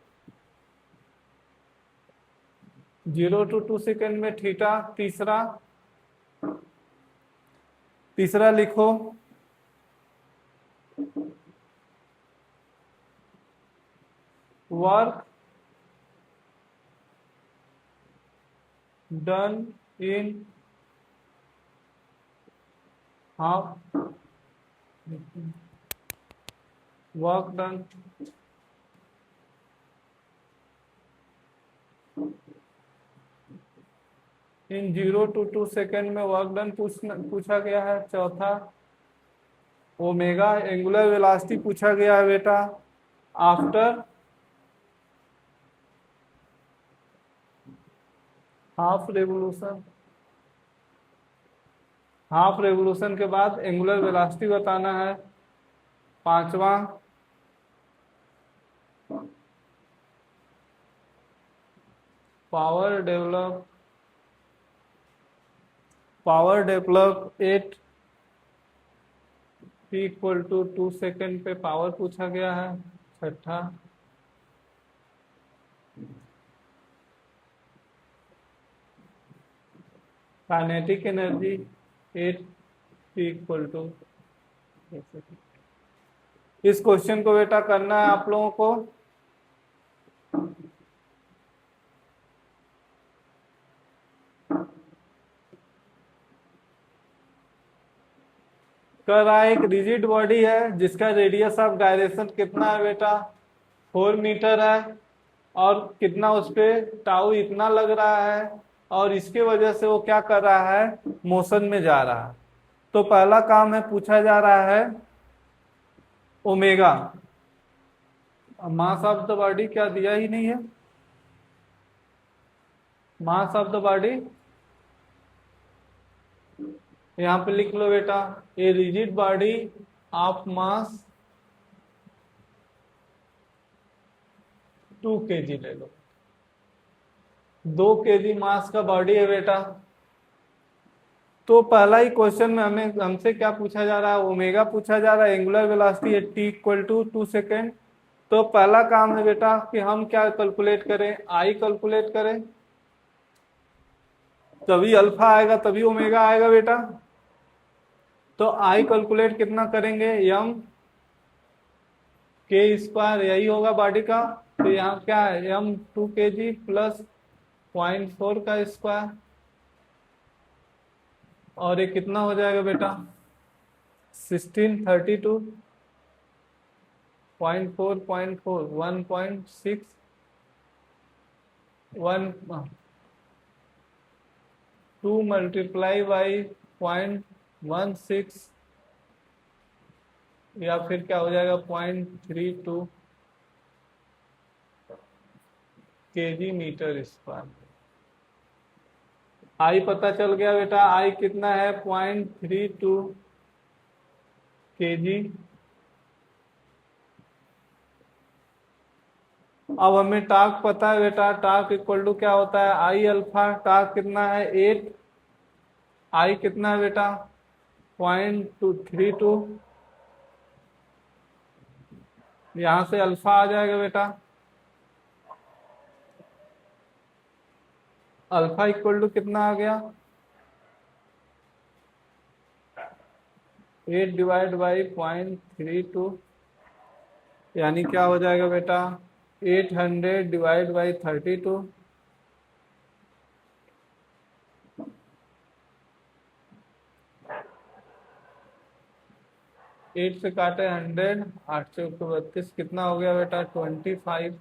0 to 2 सेकेंड में थीटा। तीसरा, तीसरा लिखो work done in half, work done in 0 to 2 second में वर्क डन पूछा गया है। चौथा ओमेगा एंगुलर वेलोसिटी पूछा गया है बेटा after half revolution. Half revolution के बाद एंगुलर वेलोसिटी बताना है। पांचवा power develop at t equal to 2 second पे पावर पूछा गया है। छठा kinetic energy 8 t equal to. इस क्वेश्चन को बेटा करना है आप लोगों को। कर रहा है एक रिजिड बॉडी है जिसका रेडियस ऑफ गायरेशन कितना है बेटा? 4 मीटर है। और कितना उस पर टाउ इतना लग रहा है, और इसके वजह से वो क्या कर रहा है? मोशन में जा रहा है। तो पहला काम है, पूछा जा रहा है omega. Mass of the body क्या दिया ही नहीं है। मास ऑफ द बॉडी यहां पे लिख लो बेटा, ए rigid body of mass 2 kg ले लो। 2 kg मास का बॉडी है बेटा। तो पहला ही क्वेश्चन में हमसे क्या पूछा जा रहा है? ओमेगा पूछा जा रहा है। एंगुलर वेलोसिटी है t इक्वल टू 2 सेकेंड। तो पहला काम है बेटा कि हम क्या कैलकुलेट करें? आई कैलकुलेट करें, तभी अल्फा आएगा, तभी ओमेगा आएगा बेटा। तो आई कैलकुलेट कितना करेंगे? यम के स्क्वायर, यही होगा बॉडी का। तो यहाँ क्या है? यम 2 kg प्लस 0.4 का स्क्वायर, और ये कितना हो जाएगा बेटा? 1632 0.4 0.4 1.6 2 मल्टीप्लाई बाई 0.16, या फिर क्या हो जाएगा? 0.32 kg मीटर स्क्वायर। आई पता चल गया बेटा। आई कितना है? 0.32 kg अब हमें टार्क पता है बेटा, टार्क इक्वल टू क्या होता है, आई अल्फा। टार्क कितना है 8, आई कितना है बेटा 0.232, यहां से अल्फा आ जाएगा बेटा, अल्फा इक्वल टू कितना आ गया 8 डिवाइड बाई 0.32, यानी क्या हो जाएगा बेटा 800 डिवाइड बाई 32। 8 से काटे 100, 832 कितना हो गया बेटा 25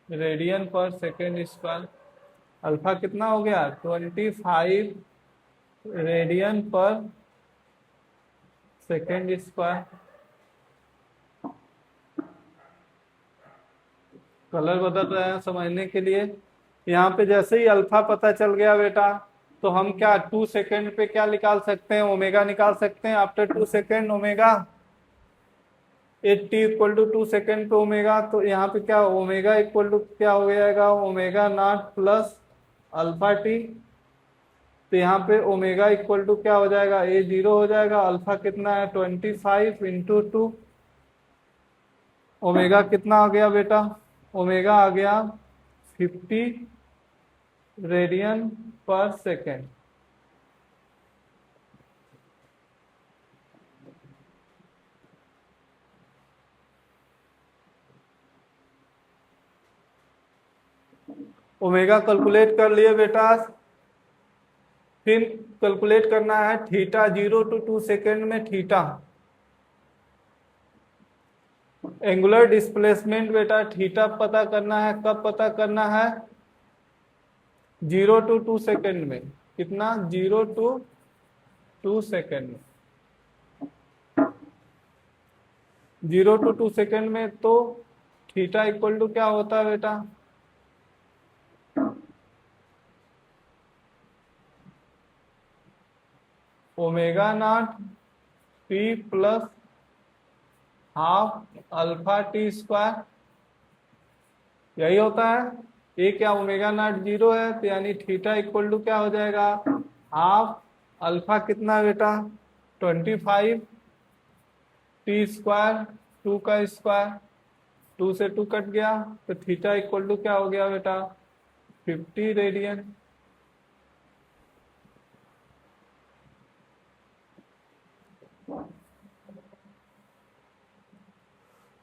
रेडियन पर सेकेंड स्क्वायर। अल्फा कितना हो गया 25 रेडियन पर सेकेंड स्क्वायर। कलर बदल रहे हैं समझने के लिए। यहाँ पे जैसे ही अल्फा पता चल गया बेटा, तो हम क्या 2 सेकेंड पे क्या निकाल सकते हैं, ओमेगा निकाल सकते हैं। After 2 second omega 8t equal to 2 second पे ओमेगा, तो यहाँ पे क्या ओमेगा इक्वल टू क्या हो जाएगा omega naught plus alpha T. तो यहाँ पे ओमेगा इक्वल टू क्या हो जाएगा ए 0 हो जाएगा। अल्फा कितना है 25 इंटू 2, ओमेगा कितना आ गया बेटा, ओमेगा आ गया 50 रेडियन पर सेकेंड। ओमेगा कैलकुलेट कर लिए बेटा। फिर कैलकुलेट करना है थीटा 0 to 2 सेकेंड में थीटा। एंगुलर डिस्प्लेसमेंट बेटा थीटा पता करना है, कब पता करना है 0 to 2 सेकेंड में। कितना 0 to 2 सेकेंड में, 0 to 2 सेकेंड में। तो थीटा इक्वल टू क्या होता है बेटा omega naught P plus half alpha T square, यही होता है। ये क्या ओमेगा नॉट 0 है, तो यानी थीटा इक्वल टू क्या हो जाएगा हाफ अल्फा कितना बेटा 25 टी स्क्वायर, 2 का स्क्वायर, 2 से 2 कट गया, तो थीटा इक्वल टू क्या हो गया बेटा 50 radian.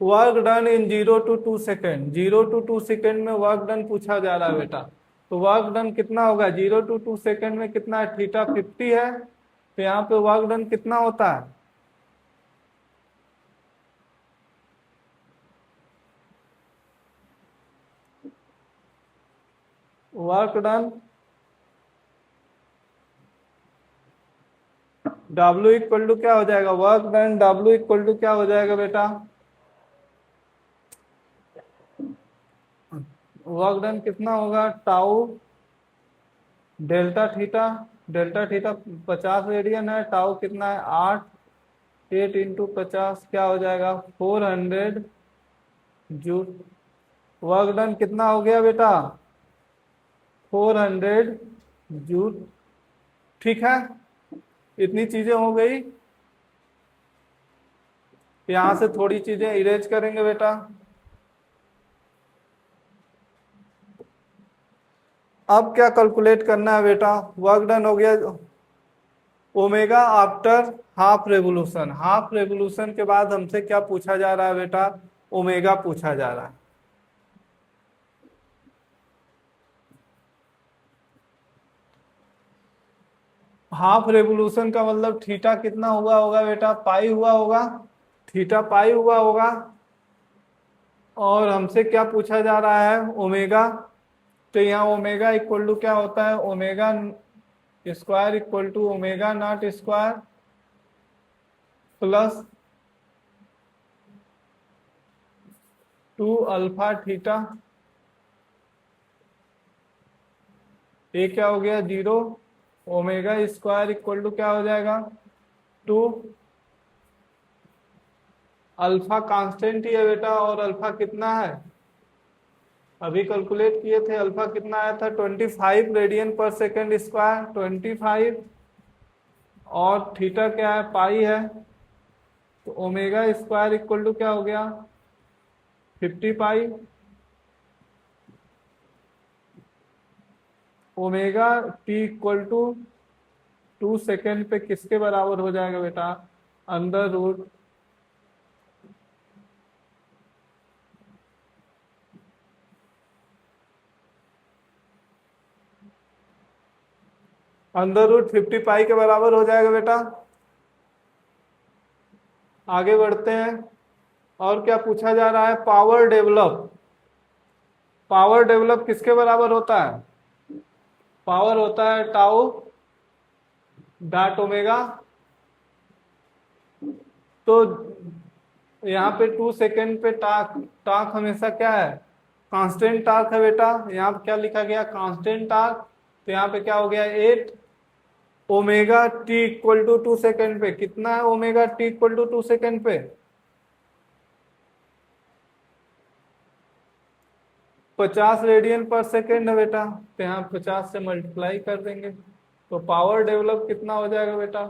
Work done in 0 to 2 second, 0 to 2 second में वर्क डन पूछा जा रहा है बेटा। तो वर्क डन कितना होगा 0 to 2 सेकेंड में कितना है थीटा 50 है, तो यहाँ पे वर्क डन कितना होता है work done W equal to क्या हो जाएगा, work done W equal to क्या हो जाएगा बेटा, वर्क डन कितना होगा tau delta theta. Delta theta 50 radian है, टाउ कितना है 8 इंटू 50 क्या हो जाएगा 400 जूल। वर्क डन कितना हो गया बेटा 400 जूल। ठीक है, इतनी चीजें हो गई। यहां से थोड़ी चीजें इरेज करेंगे बेटा। अब क्या कैलकुलेट करना है बेटा, वर्क डन हो गया omega after half revolution. Half revolution के बाद हमसे क्या पूछा जा रहा है बेटा ओमेगा पूछा जा रहा है। हाफ रेवोल्यूशन का मतलब थीटा कितना हुआ होगा बेटा पाई हुआ होगा, थीटा पाई हुआ होगा। और हमसे क्या पूछा जा रहा है ओमेगा, तो यहाँ ओमेगा इक्वल टू क्या होता है omega square equal to omega naught square plus 2 alpha theta. ये क्या हो गया 0, ओमेगा स्क्वायर इक्वल टू क्या हो जाएगा 2 अल्फा कांस्टेंट ही है बेटा, और अल्फा कितना है, अभी कैलकुलेट किए थे, अल्फा कितना आया था 25 रेडियन पर सेकेंड स्क्वायर, 25। और थीटा क्या है, पाई है, तो ओमेगा स्क्वायर इक्वल टू क्या हो गया 50 pi. Omega T equal to 2 second पे किसके बराबर हो जाएगा बेटा, under root under root 50 pi के बराबर हो जाएगा बेटा। आगे बढ़ते हैं, और क्या पूछा जा रहा है, पावर डेवलप। पावर डेवलप किसके बराबर होता है, पावर होता है टाउ डॉट ओमेगा। तो यहाँ पे 2 सेकेंड पे टाक, टाक हमेशा क्या है, कांस्टेंट टाक है बेटा। यहाँ पे क्या लिखा गया, कांस्टेंट टाक, तो यहाँ पे क्या हो गया 8 omega T equal to 2 second पे, कितना है omega T equal to 2 second पे, 50 रेडियन पर सेकेंड है बेटा। तो यहाँ 50 से मल्टीप्लाई कर देंगे, तो पावर डेवलप कितना हो जाएगा बेटा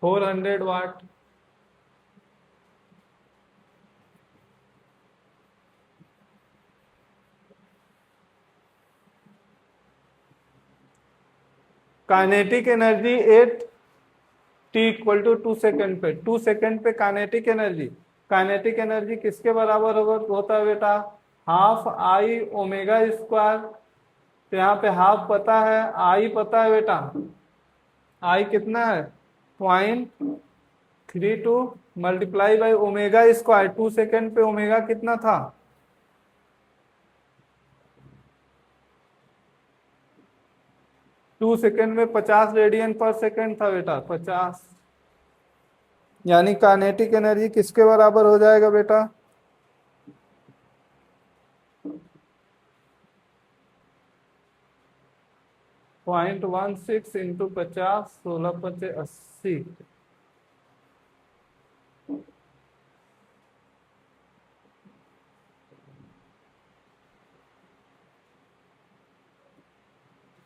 400 watt. Kinetic energy 8 T equal to 2 second पे, 2 सेकेंड पे काइनेटिक एनर्जी, काइनेटिक एनर्जी किसके बराबर होता है बेटा, हाफ आई ओमेगा स्क्वायर। तो यहाँ पे हाफ पता है, आई पता है बेटा, आई कितना है 0.32 multiply by omega square, 2 second पे ओमेगा कितना था 2 सेकेंड में 50 रेडियन पर सेकेंड था बेटा, 50। यानी काइनेटिक एनर्जी किसके बराबर हो जाएगा बेटा, 0.16 इंटू 50, 16×5 = 80।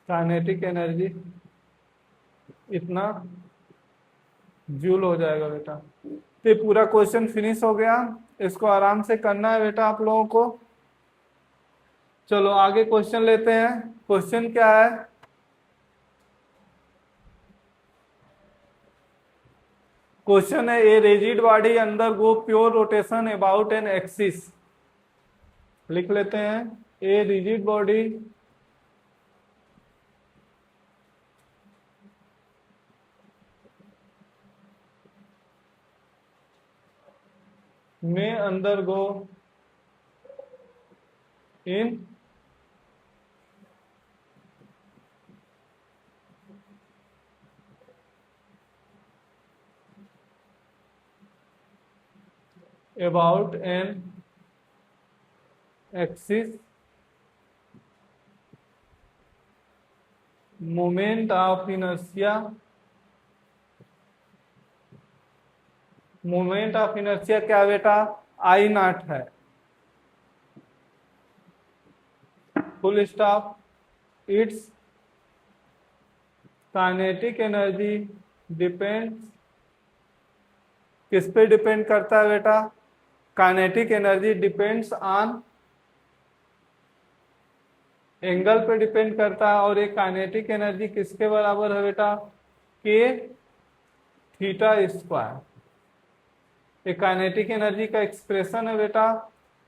काइनेटिक एनर्जी इतना जूल हो जाएगा बेटा। तो ये पूरा क्वेश्चन फिनिश हो गया, इसको आराम से करना है बेटा आप लोगों को। चलो आगे क्वेश्चन लेते हैं। क्वेश्चन क्या है, क्वेश्चन है ए rigid body under go pure rotation about an axis. लिख लेते हैं, ए रिजिड बॉडी में under go in about an axis moment of inertia, moment of inertia क्या बेटा आई नॉट है, full stop. It's kinetic energy depends, किस पे डिपेंड करता है बेटा, kinetic energy depends on angle पे डिपेंड करता है। और ये काइनेटिक एनर्जी किसके बराबर है बेटा, के थीटा स्क्वायर। ये काइनेटिक एनर्जी का एक्सप्रेशन है बेटा।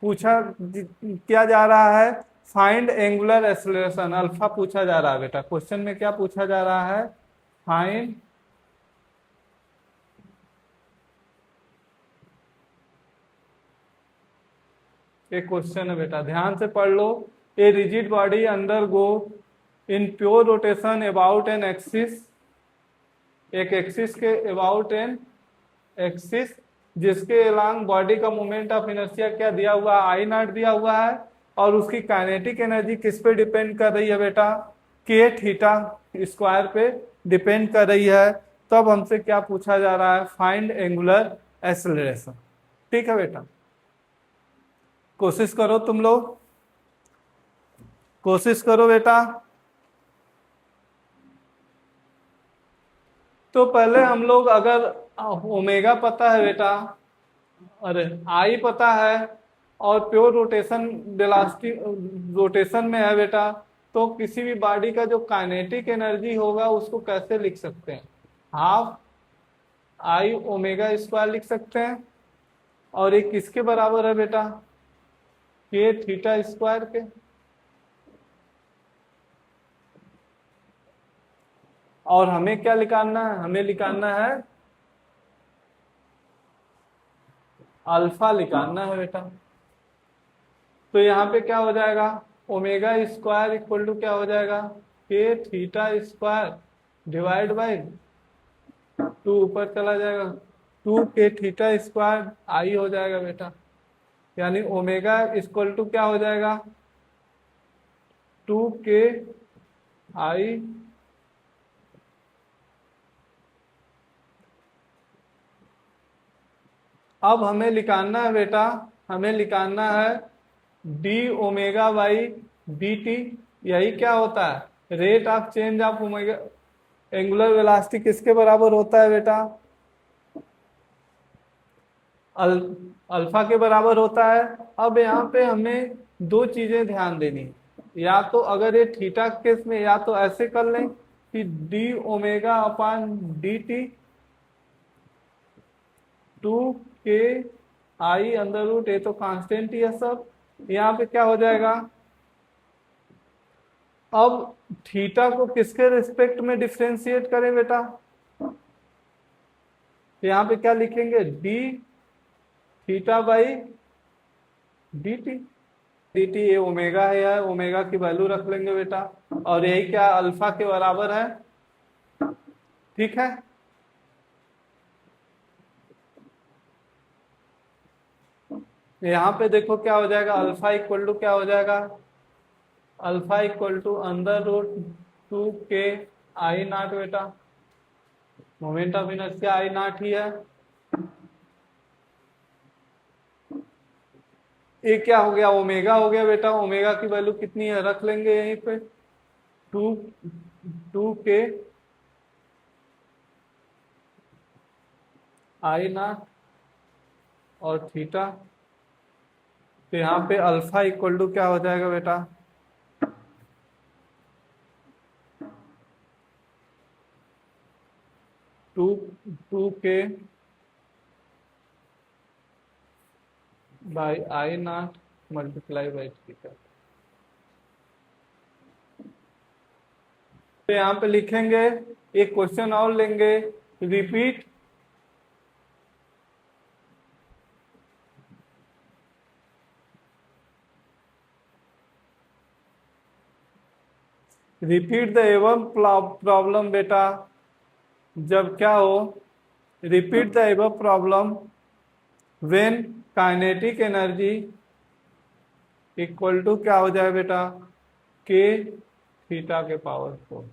पूछा क्या जा रहा है, फाइंड एंगुलर एक्सेलरेशन, अल्फा पूछा जा रहा है बेटा। क्वेश्चन में क्या पूछा जा रहा है, फाइंड एक क्वेश्चन है बेटा, ध्यान से पढ़ लो। A rigid body undergo in pure rotation about an axis, एक एक्सिस के अबाउट एन एक्सिस जिसके अलोंग बॉडी का मोमेंट ऑफ इनर्शिया क्या दिया हुआ है, आई नॉट दिया हुआ है। और उसकी काइनेटिक एनर्जी किस पे डिपेंड कर रही है बेटा, के थीटा स्क्वायर पे डिपेंड कर रही है। तब हमसे क्या पूछा जा रहा है, फाइंड एंगुलर एक्सेलरेशन। ठीक है बेटा, कोशिश करो तुम लोग, कोशिश करो बेटा। तो पहले हम लोग अगर ओमेगा पता है बेटा, अरे आई पता है, और प्योर रोटेशन वेलोसिटी रोटेशन में है बेटा, तो किसी भी बॉडी का जो काइनेटिक एनर्जी होगा उसको कैसे लिख सकते हैं? हाफ आई ओमेगा स्क्वायर लिख सकते हैं। और ये किसके बराबर है बेटा? के थीटा स्क्वायर के। और हमें क्या निकालना है? हमें निकालना है अल्फा, निकालना है बेटा। तो यहाँ पे क्या हो जाएगा? ओमेगा स्क्वायर इक्वल टू क्या हो जाएगा? के थीटा स्क्वायर डिवाइड बाई 2, ऊपर चला जाएगा, 2 के थीटा स्क्वायर आई हो जाएगा बेटा। यानी ओमेगा इक्वल टू क्या हो जाएगा? 2 के आई अब हमें निकालना है बेटा, हमें निकालना है D omega by D T. यही क्या होता है? Rate of change of omega angular velocity किसके बराबर होता है बेटा? अल्फा के बराबर होता है। अब यहाँ पे हमें दो चीजें ध्यान देनी है। या तो अगर ये थीटा केस में, या तो ऐसे कर लें कि डी ओमेगा अपान डी टी 2 के आई अंडर रूट, ये तो कांस्टेंट ही है सब। यहाँ पे क्या हो जाएगा? अब थीटा को किसके रिस्पेक्ट में डिफ्रेंशिएट करें बेटा? यहाँ पे क्या लिखेंगे? D theta by D T. D T ये ओमेगा है, यार ओमेगा की वैल्यू रख लेंगे बेटा, और यही क्या अल्फा के बराबर है। ठीक है, यहाँ पे देखो क्या हो जाएगा? अल्फा इक्वल टू क्या हो जाएगा? Alpha equal to under root 2 के आई नॉट बेटा। Moment of inertia I naught ही है। ये क्या हो गया? ओमेगा हो गया बेटा। ओमेगा की वैल्यू कितनी है रख लेंगे यहीं पे, 2 2 के आई नॉट और थीटा। तो यहाँ पे अल्फा इक्वल टू क्या हो जाएगा बेटा? 2 के by I not multiply by theta. तो यहाँ पे लिखेंगे, एक क्वेश्चन और लेंगे, रिपीट द एवं प्रॉब्लम बेटा। जब क्या हो? Repeat the above problem when kinetic energy equal to क्या हो जाए बेटा? के थीटा के पावर 4।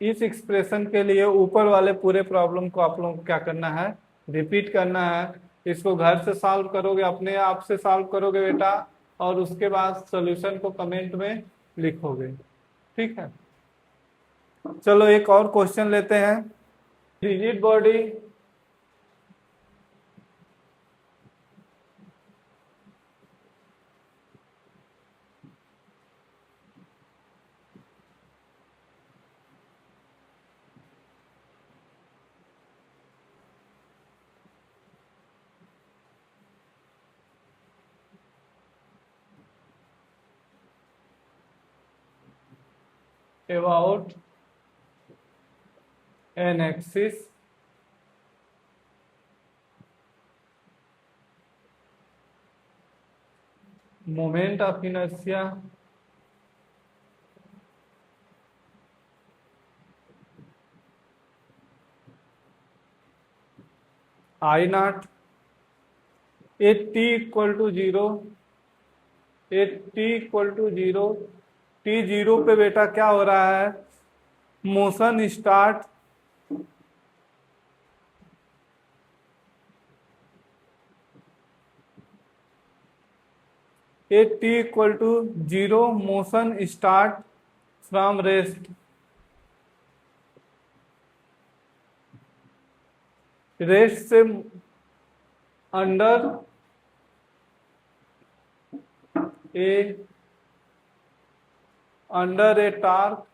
इस एक्सप्रेशन के लिए ऊपर वाले पूरे प्रॉब्लम को आप लोगों को क्या करना है? रिपीट करना है। इसको घर से सॉल्व करोगे, अपने आप से सॉल्व करोगे बेटा, और उसके बाद सॉल्यूशन को कमेंट में लिखोगे। ठीक है, चलो एक और क्वेश्चन लेते हैं। Rigid body about an axis moment of inertia I naught at t equal to 0, at t equal to 0, t 0 पे बेटा क्या हो रहा है? Motion start a T equal to 0 motion start from rest, rest से under a torque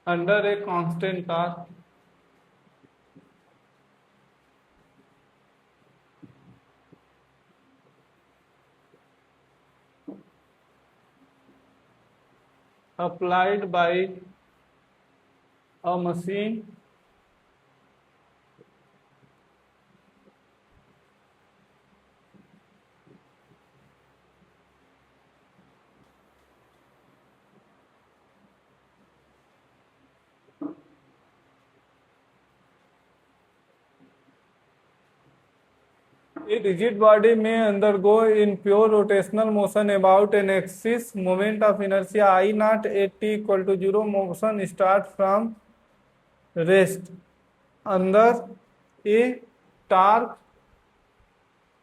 under a constant torque applied by a machine a rigid body may undergo in pure rotational motion about an axis moment of inertia I naught at t equal to 0 motion start from rest under a torque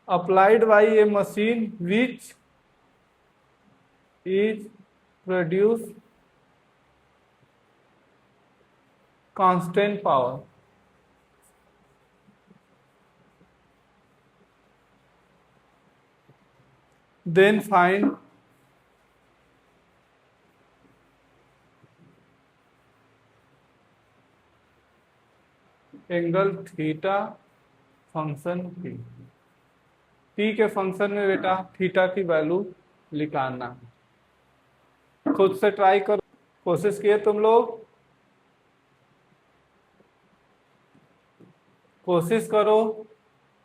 applied by a machine which is produce constant power. Then find angle theta function p, p के function में बेटा theta की value निकालना। खुद से try करो, कोशिश किए तुम लोग, कोशिश करो।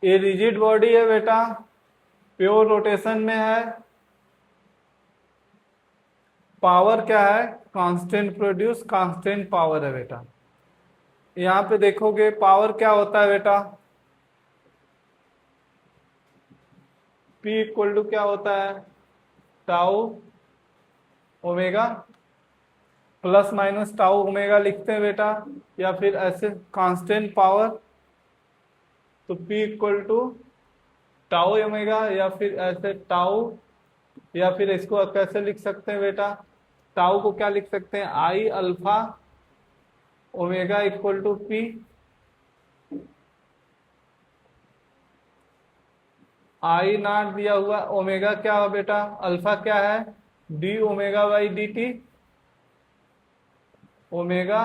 ये रिजिड बॉडी है बेटा, प्योर रोटेशन में है, पावर क्या है, कांस्टेंट प्रोड्यूस, कांस्टेंट पावर है बेटा। यहाँ पे देखोगे पावर क्या होता है बेटा, P इक्वल टू क्या होता है, tau omega plus minus tau omega लिखते हैं बेटा, या फिर ऐसे कांस्टेंट पावर तो P equal to tau omega, या फिर ऐसे टाउ, या फिर इसको कैसे लिख सकते हैं बेटा, टाउ को क्या लिख सकते हैं, I alpha omega equal to P, I naught दिया हुआ, ओमेगा क्या हो बेटा, अल्फा क्या है, D omega by D T, omega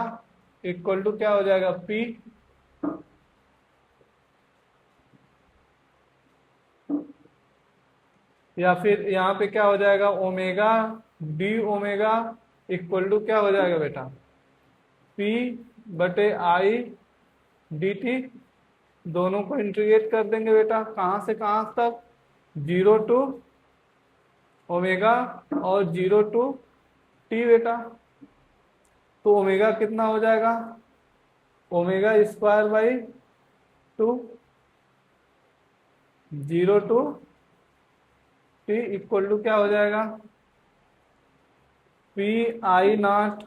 equal to क्या हो जाएगा, पी, या फिर यहाँ पे क्या हो जाएगा, omega D omega equal to क्या हो जाएगा बेटा, पी बटे आई डी टी, दोनों को इंटीग्रेट कर देंगे बेटा, कहाँ से कहाँ तक, 0 टू ओमेगा और 0 टू टी बेटा। तो ओमेगा कितना हो जाएगा, omega square by 2, 0 to T equal to क्या हो जाएगा, पी आई नॉट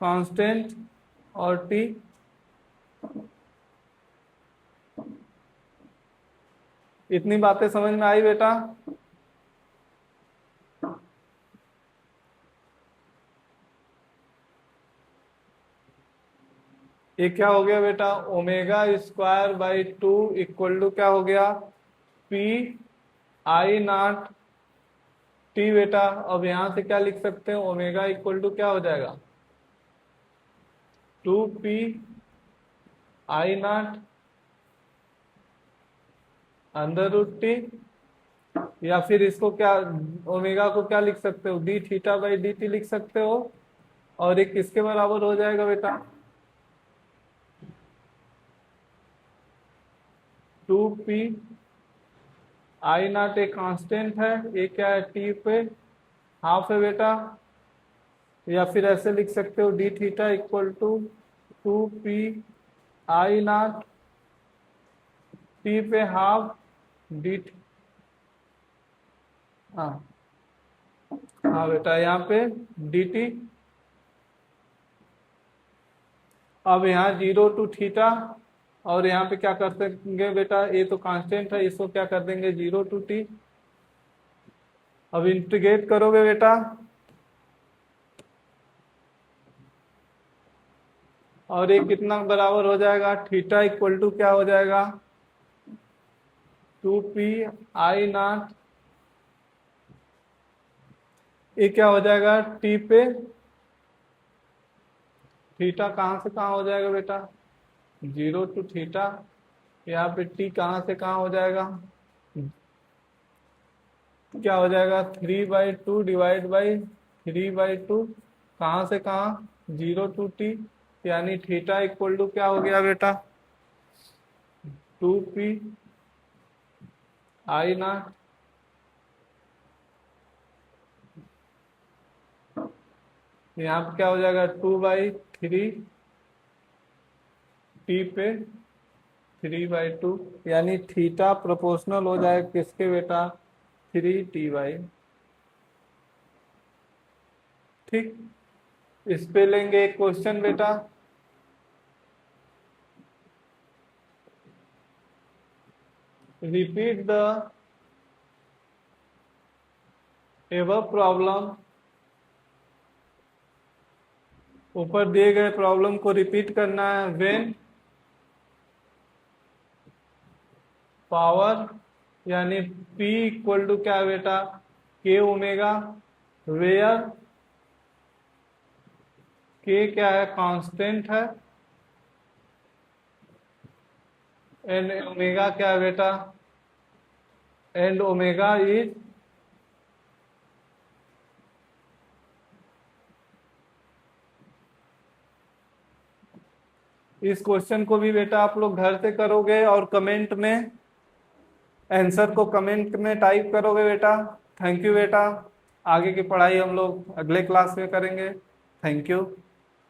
कांस्टेंट और टी, इतनी बातें समझ में आई बेटा। ये क्या हो गया बेटा, omega square by 2 equal to क्या हो गया, पी आई नॉट टी बेटा। अब यहां से क्या लिख सकते हैं, ओमेगा इक्वल टू क्या हो जाएगा, 2p I naught under root T, या फिर इसको क्या, ओमेगा को क्या लिख सकते हो, D theta by D T लिख सकते हो, और एक किसके बराबर हो जाएगा बेटा, 2p आई नॉट एक कांस्टेंट है, ये क्या है, टी पे हाफ है बेटा, या फिर ऐसे लिख सकते हो, D theta equal to 2p I naught T पे हाफ डी, हाँ हाँ बेटा, यहाँ पे डी टी। अब यहाँ 0 टू थीटा और यहाँ पे क्या कर देंगे बेटा, ये तो कांस्टेंट है, इसको क्या कर देंगे 0 to t। अब इंटीग्रेट करोगे बेटा, और ये कितना बराबर हो जाएगा, थीटा इक्वल टू क्या हो जाएगा 2p/0। ये क्या हो जाएगा टी पे, थीटा कहाँ से कहाँ हो जाएगा बेटा 0 to थीटा। यहाँ पे टी कहाँ से कहाँ हो जाएगा, क्या हो जाएगा 3/2 डिवाइड बाई 3/2, कहाँ से कहाँ 0 to t, यानी थीटा इक्वल टू क्या हो गया बेटा 2p/0। यहाँ पे क्या हो जाएगा 2/3, टी पे 3/2, यानी थीटा प्रोपोर्शनल हो जाएगा किसके बेटा 3t/। ठीक, इस पे लेंगे एक क्वेश्चन बेटा। रिपीट द एवर प्रॉब्लम, ऊपर दिए गए प्रॉब्लम को रिपीट करना है। व्हेन पावर, यानी P इक्वल टू क्या है बेटा k ओमेगा, वेयर k क्या है कांस्टेंट है, एंड ओमेगा क्या है बेटा, एंड ओमेगा इज इस क्वेश्चन को भी बेटा आप लोग घर से करोगे और कमेंट में आंसर को कमेंट में टाइप करोगे बेटा। थैंक यू बेटा, आगे की पढ़ाई हम लोग अगले क्लास में करेंगे। Thank you.